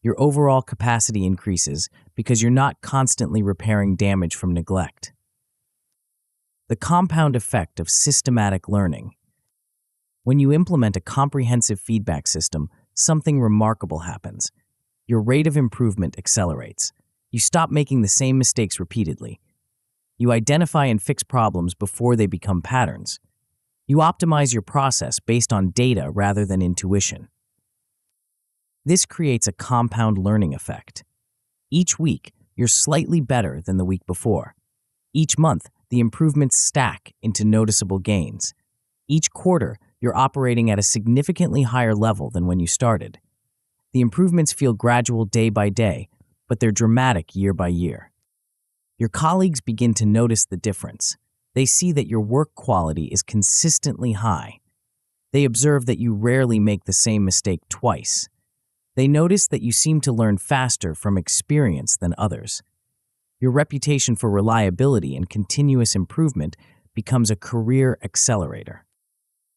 A: Your overall capacity increases because you're not constantly repairing damage from neglect. The compound effect of systematic learning. When you implement a comprehensive feedback system, something remarkable happens. Your rate of improvement accelerates. You stop making the same mistakes repeatedly. You identify and fix problems before they become patterns. You optimize your process based on data rather than intuition. This creates a compound learning effect. Each week, you're slightly better than the week before. Each month, the improvements stack into noticeable gains. Each quarter, you're operating at a significantly higher level than when you started. The improvements feel gradual day by day, but they're dramatic year by year. Your colleagues begin to notice the difference. They see that your work quality is consistently high. They observe that you rarely make the same mistake twice. They notice that you seem to learn faster from experience than others. Your reputation for reliability and continuous improvement becomes a career accelerator.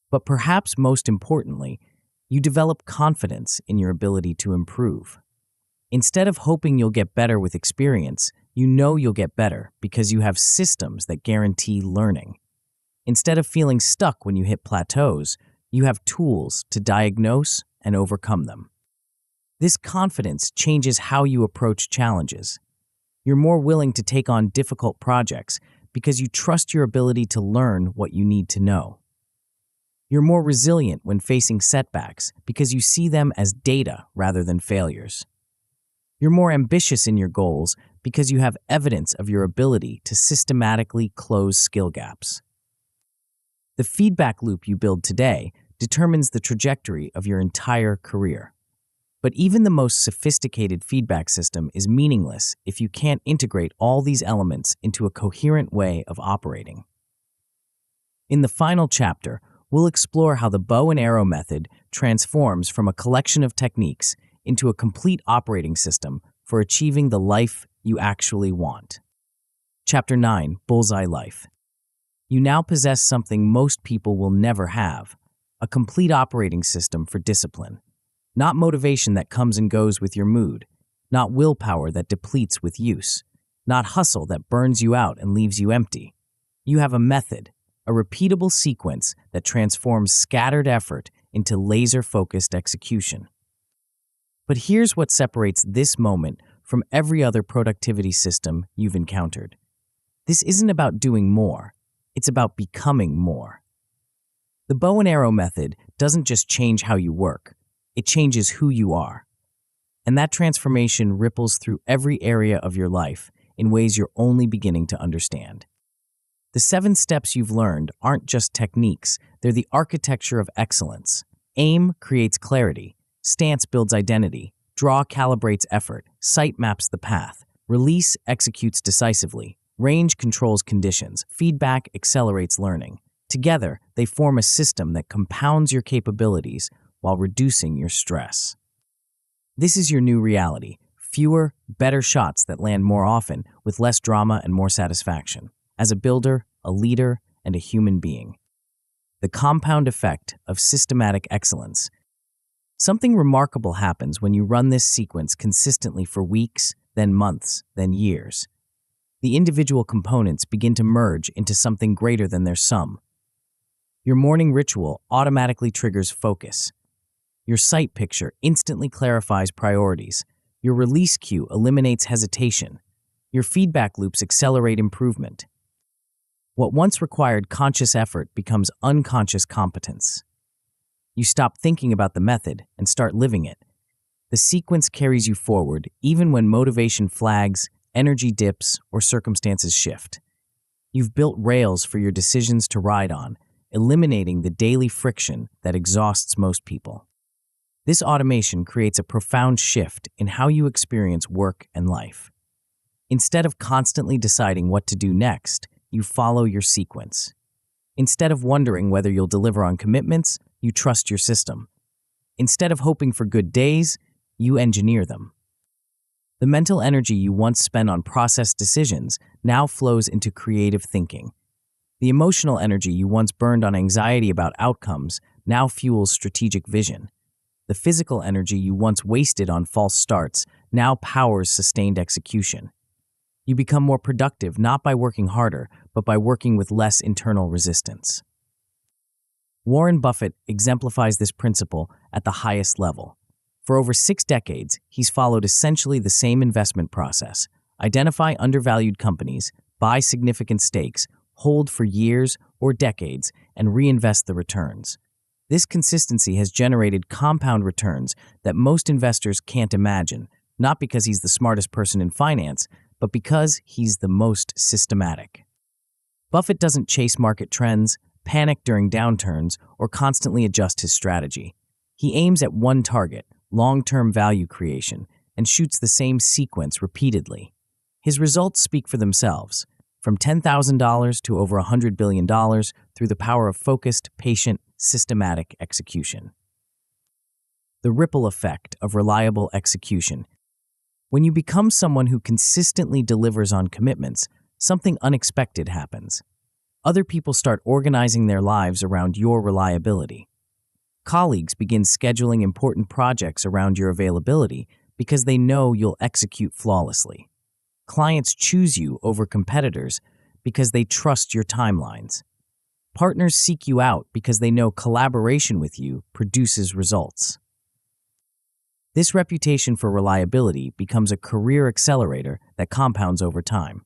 A: But perhaps most importantly, you develop confidence in your ability to improve. Instead of hoping you'll get better with experience, you know you'll get better because you have systems that guarantee learning. Instead of feeling stuck when you hit plateaus, you have tools to diagnose and overcome them. This confidence changes how you approach challenges. You're more willing to take on difficult projects because you trust your ability to learn what you need to know. You're more resilient when facing setbacks because you see them as data rather than failures. You're more ambitious in your goals because you have evidence of your ability to systematically close skill gaps. The feedback loop you build today determines the trajectory of your entire career. But even the most sophisticated feedback system is meaningless if you can't integrate all these elements into a coherent way of operating. In the final chapter, we'll explore how the bow and arrow method transforms from a collection of techniques into a complete operating system for achieving the life you actually want. Chapter 9, Bullseye Life. You now possess something most people will never have, a complete operating system for discipline. Not motivation that comes and goes with your mood, not willpower that depletes with use, not hustle that burns you out and leaves you empty. You have a method, a repeatable sequence that transforms scattered effort into laser-focused execution. But here's what separates this moment from every other productivity system you've encountered. This isn't about doing more, it's about becoming more. The bow and arrow method doesn't just change how you work, it changes who you are. And that transformation ripples through every area of your life in ways you're only beginning to understand. The 7 steps you've learned aren't just techniques, they're the architecture of excellence. Aim creates clarity, stance builds identity, draw calibrates effort, sight maps the path, release executes decisively, range controls conditions, feedback accelerates learning. Together, they form a system that compounds your capabilities while reducing your stress. This is your new reality, fewer, better shots that land more often with less drama and more satisfaction. As a builder, a leader, and a human being. The compound effect of systematic excellence. Something remarkable happens when you run this sequence consistently for weeks, then months, then years. The individual components begin to merge into something greater than their sum. Your morning ritual automatically triggers focus. Your sight picture instantly clarifies priorities. Your release cue eliminates hesitation. Your feedback loops accelerate improvement. What once required conscious effort becomes unconscious competence. You stop thinking about the method and start living it. The sequence carries you forward even when motivation flags, energy dips, or circumstances shift. You've built rails for your decisions to ride on, eliminating the daily friction that exhausts most people. This automation creates a profound shift in how you experience work and life. Instead of constantly deciding what to do next, you follow your sequence. Instead of wondering whether you'll deliver on commitments, you trust your system. Instead of hoping for good days, you engineer them. The mental energy you once spent on process decisions now flows into creative thinking. The emotional energy you once burned on anxiety about outcomes now fuels strategic vision. The physical energy you once wasted on false starts now powers sustained execution. You become more productive not by working harder, but by working with less internal resistance. Warren Buffett exemplifies this principle at the highest level. For over 6 decades, he's followed essentially the same investment process: identify undervalued companies, buy significant stakes, hold for years or decades, and reinvest the returns. This consistency has generated compound returns that most investors can't imagine, not because he's the smartest person in finance, but because he's the most systematic. Buffett doesn't chase market trends, panic during downturns, or constantly adjust his strategy. He aims at one target, long-term value creation, and shoots the same sequence repeatedly. His results speak for themselves, from $10,000 to over $100 billion through the power of focused, patient, systematic execution. The ripple effect of reliable execution. When you become someone who consistently delivers on commitments, something unexpected happens. Other people start organizing their lives around your reliability. Colleagues begin scheduling important projects around your availability because they know you'll execute flawlessly. Clients choose you over competitors because they trust your timelines. Partners seek you out because they know collaboration with you produces results. This reputation for reliability becomes a career accelerator that compounds over time.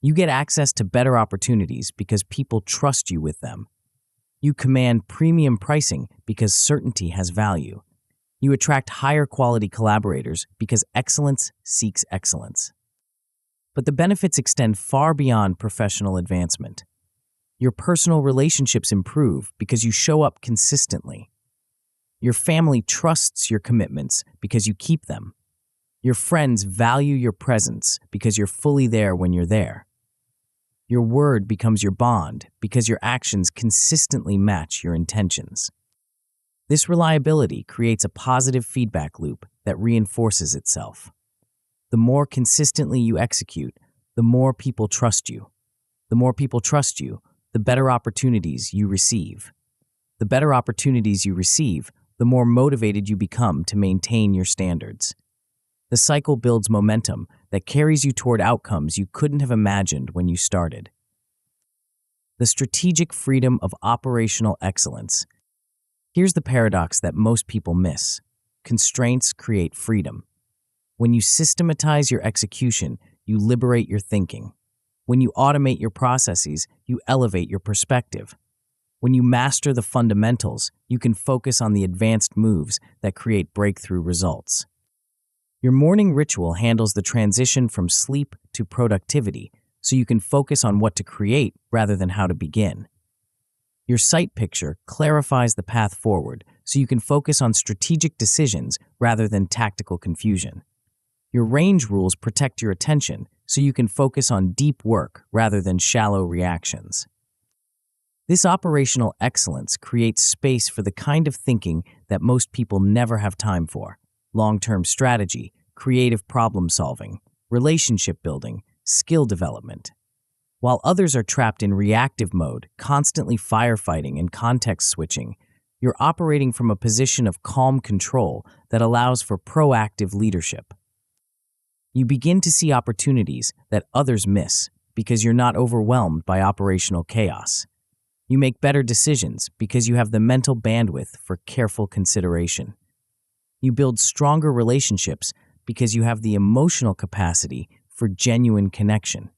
A: You get access to better opportunities because people trust you with them. You command premium pricing because certainty has value. You attract higher quality collaborators because excellence seeks excellence. But the benefits extend far beyond professional advancement. Your personal relationships improve because you show up consistently. Your family trusts your commitments because you keep them. Your friends value your presence because you're fully there when you're there. Your word becomes your bond because your actions consistently match your intentions. This reliability creates a positive feedback loop that reinforces itself. The more consistently you execute, the more people trust you. The more people trust you, the better opportunities you receive. The better opportunities you receive, the more motivated you become to maintain your standards. The cycle builds momentum that carries you toward outcomes you couldn't have imagined when you started. The strategic freedom of operational excellence. Here's the paradox that most people miss. Constraints create freedom. When you systematize your execution, you liberate your thinking. When you automate your processes, you elevate your perspective. When you master the fundamentals, you can focus on the advanced moves that create breakthrough results. Your morning ritual handles the transition from sleep to productivity, so you can focus on what to create rather than how to begin. Your sight picture clarifies the path forward, so you can focus on strategic decisions rather than tactical confusion. Your range rules protect your attention, so you can focus on deep work rather than shallow reactions. This operational excellence creates space for the kind of thinking that most people never have time for: long-term strategy, creative problem-solving, relationship building, skill development. While others are trapped in reactive mode, constantly firefighting and context switching, you're operating from a position of calm control that allows for proactive leadership. You begin to see opportunities that others miss because you're not overwhelmed by operational chaos. You make better decisions because you have the mental bandwidth for careful consideration. You build stronger relationships because you have the emotional capacity for genuine connection.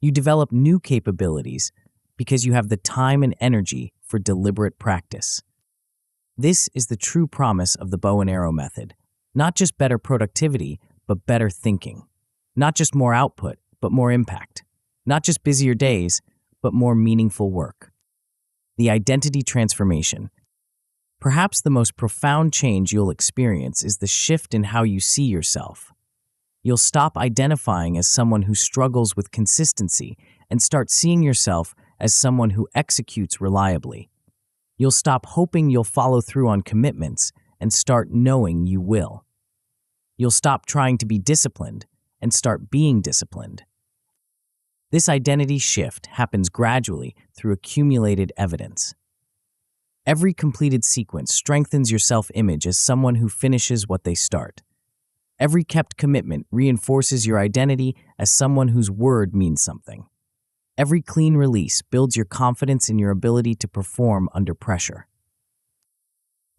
A: You develop new capabilities because you have the time and energy for deliberate practice. This is the true promise of the bow and arrow method. Not just better productivity, but better thinking. Not just more output, but more impact. Not just busier days, but more meaningful work. The identity transformation. Perhaps the most profound change you'll experience is the shift in how you see yourself. You'll stop identifying as someone who struggles with consistency and start seeing yourself as someone who executes reliably. You'll stop hoping you'll follow through on commitments and start knowing you will. You'll stop trying to be disciplined and start being disciplined. This identity shift happens gradually through accumulated evidence. Every completed sequence strengthens your self-image as someone who finishes what they start. Every kept commitment reinforces your identity as someone whose word means something. Every clean release builds your confidence in your ability to perform under pressure.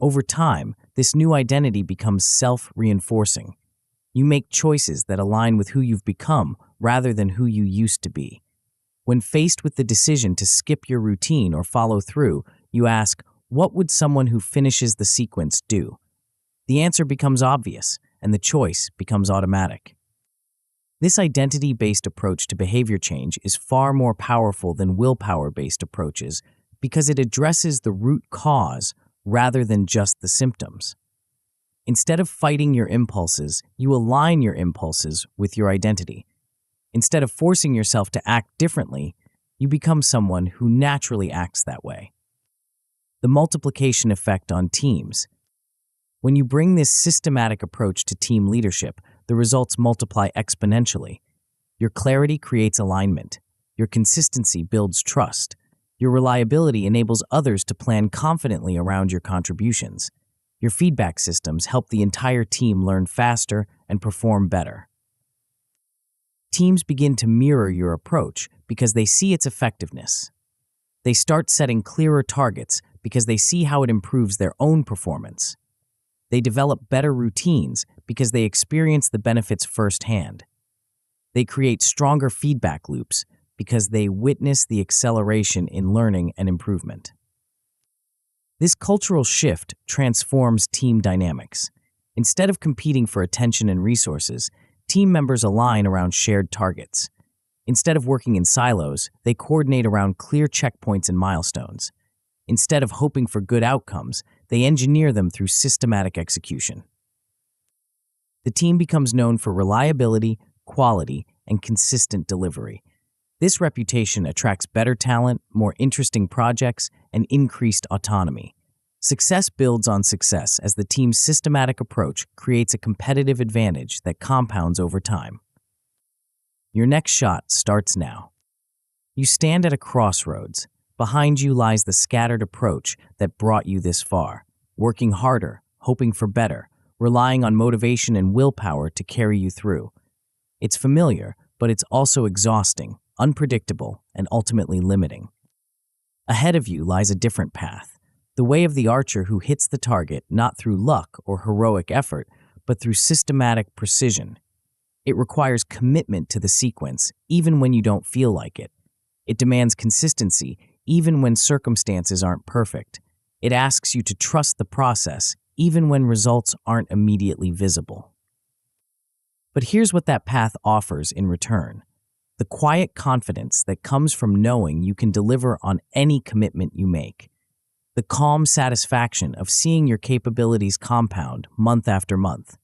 A: Over time, this new identity becomes self-reinforcing. You make choices that align with who you've become rather than who you used to be. When faced with the decision to skip your routine or follow through, you ask, what would someone who finishes the sequence do? The answer becomes obvious, and the choice becomes automatic. This identity-based approach to behavior change is far more powerful than willpower-based approaches because it addresses the root cause rather than just the symptoms. Instead of fighting your impulses, you align your impulses with your identity. Instead of forcing yourself to act differently, you become someone who naturally acts that way. The multiplication effect on teams. When you bring this systematic approach to team leadership, the results multiply exponentially. Your clarity creates alignment. Your consistency builds trust. Your reliability enables others to plan confidently around your contributions. Your feedback systems help the entire team learn faster and perform better. Teams begin to mirror your approach because they see its effectiveness. They start setting clearer targets because they see how it improves their own performance. They develop better routines because they experience the benefits firsthand. They create stronger feedback loops because they witness the acceleration in learning and improvement. This cultural shift transforms team dynamics. Instead of competing for attention and resources, team members align around shared targets. Instead of working in silos, they coordinate around clear checkpoints and milestones. Instead of hoping for good outcomes, they engineer them through systematic execution. The team becomes known for reliability, quality, and consistent delivery. This reputation attracts better talent, more interesting projects, and increased autonomy. Success builds on success as the team's systematic approach creates a competitive advantage that compounds over time. Your next shot starts now. You stand at a crossroads. Behind you lies the scattered approach that brought you this far, working harder, hoping for better, relying on motivation and willpower to carry you through. It's familiar, but it's also exhausting, unpredictable, and ultimately limiting. Ahead of you lies a different path, the way of the archer who hits the target not through luck or heroic effort, but through systematic precision. It requires commitment to the sequence, even when you don't feel like it. It demands consistency, even when circumstances aren't perfect. It asks you to trust the process, even when results aren't immediately visible. But here's what that path offers in return: the quiet confidence that comes from knowing you can deliver on any commitment you make. The calm satisfaction of seeing your capabilities compound month after month.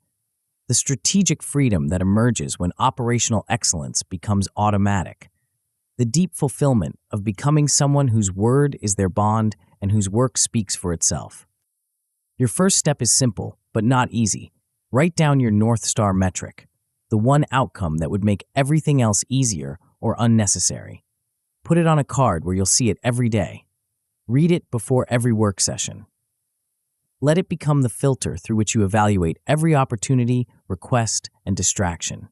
A: The strategic freedom that emerges when operational excellence becomes automatic. The deep fulfillment of becoming someone whose word is their bond and whose work speaks for itself. Your first step is simple, but not easy. Write down your North Star metric, the one outcome that would make everything else easier or unnecessary. Put it on a card where you'll see it every day. Read it before every work session. Let it become the filter through which you evaluate every opportunity, request, and distraction.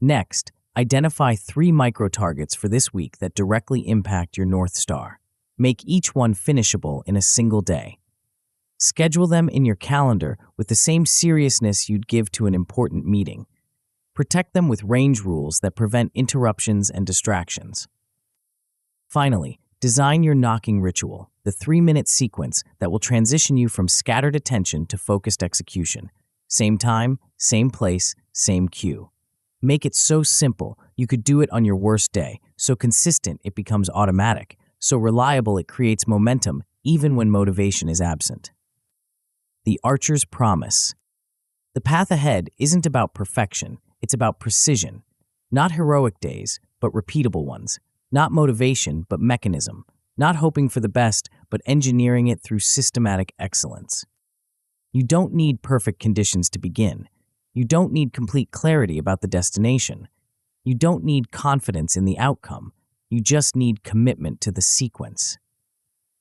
A: Next, identify 3 micro-targets for this week that directly impact your North Star. Make each one finishable in a single day. Schedule them in your calendar with the same seriousness you'd give to an important meeting. Protect them with range rules that prevent interruptions and distractions. Finally, design your knocking ritual, the 3-minute sequence that will transition you from scattered attention to focused execution. Same time, same place, same cue. Make it so simple you could do it on your worst day, so consistent it becomes automatic, so reliable it creates momentum even when motivation is absent. The Archer's Promise. The path ahead isn't about perfection, it's about precision. Not heroic days, but repeatable ones. Not motivation, but mechanism. Not hoping for the best, but engineering it through systematic excellence. You don't need perfect conditions to begin. You don't need complete clarity about the destination. You don't need confidence in the outcome. You just need commitment to the sequence.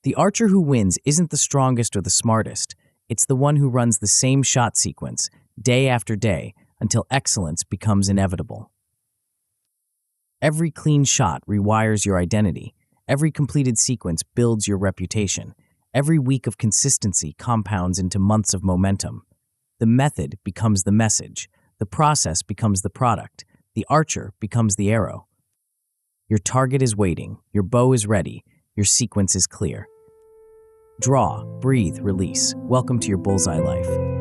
A: The archer who wins isn't the strongest or the smartest. It's the one who runs the same shot sequence, day after day, until excellence becomes inevitable. Every clean shot rewires your identity. Every completed sequence builds your reputation. Every week of consistency compounds into months of momentum. The method becomes the message. The process becomes the product. The archer becomes the arrow. Your target is waiting. Your bow is ready. Your sequence is clear. Draw, breathe, release. Welcome to your Bullseye life.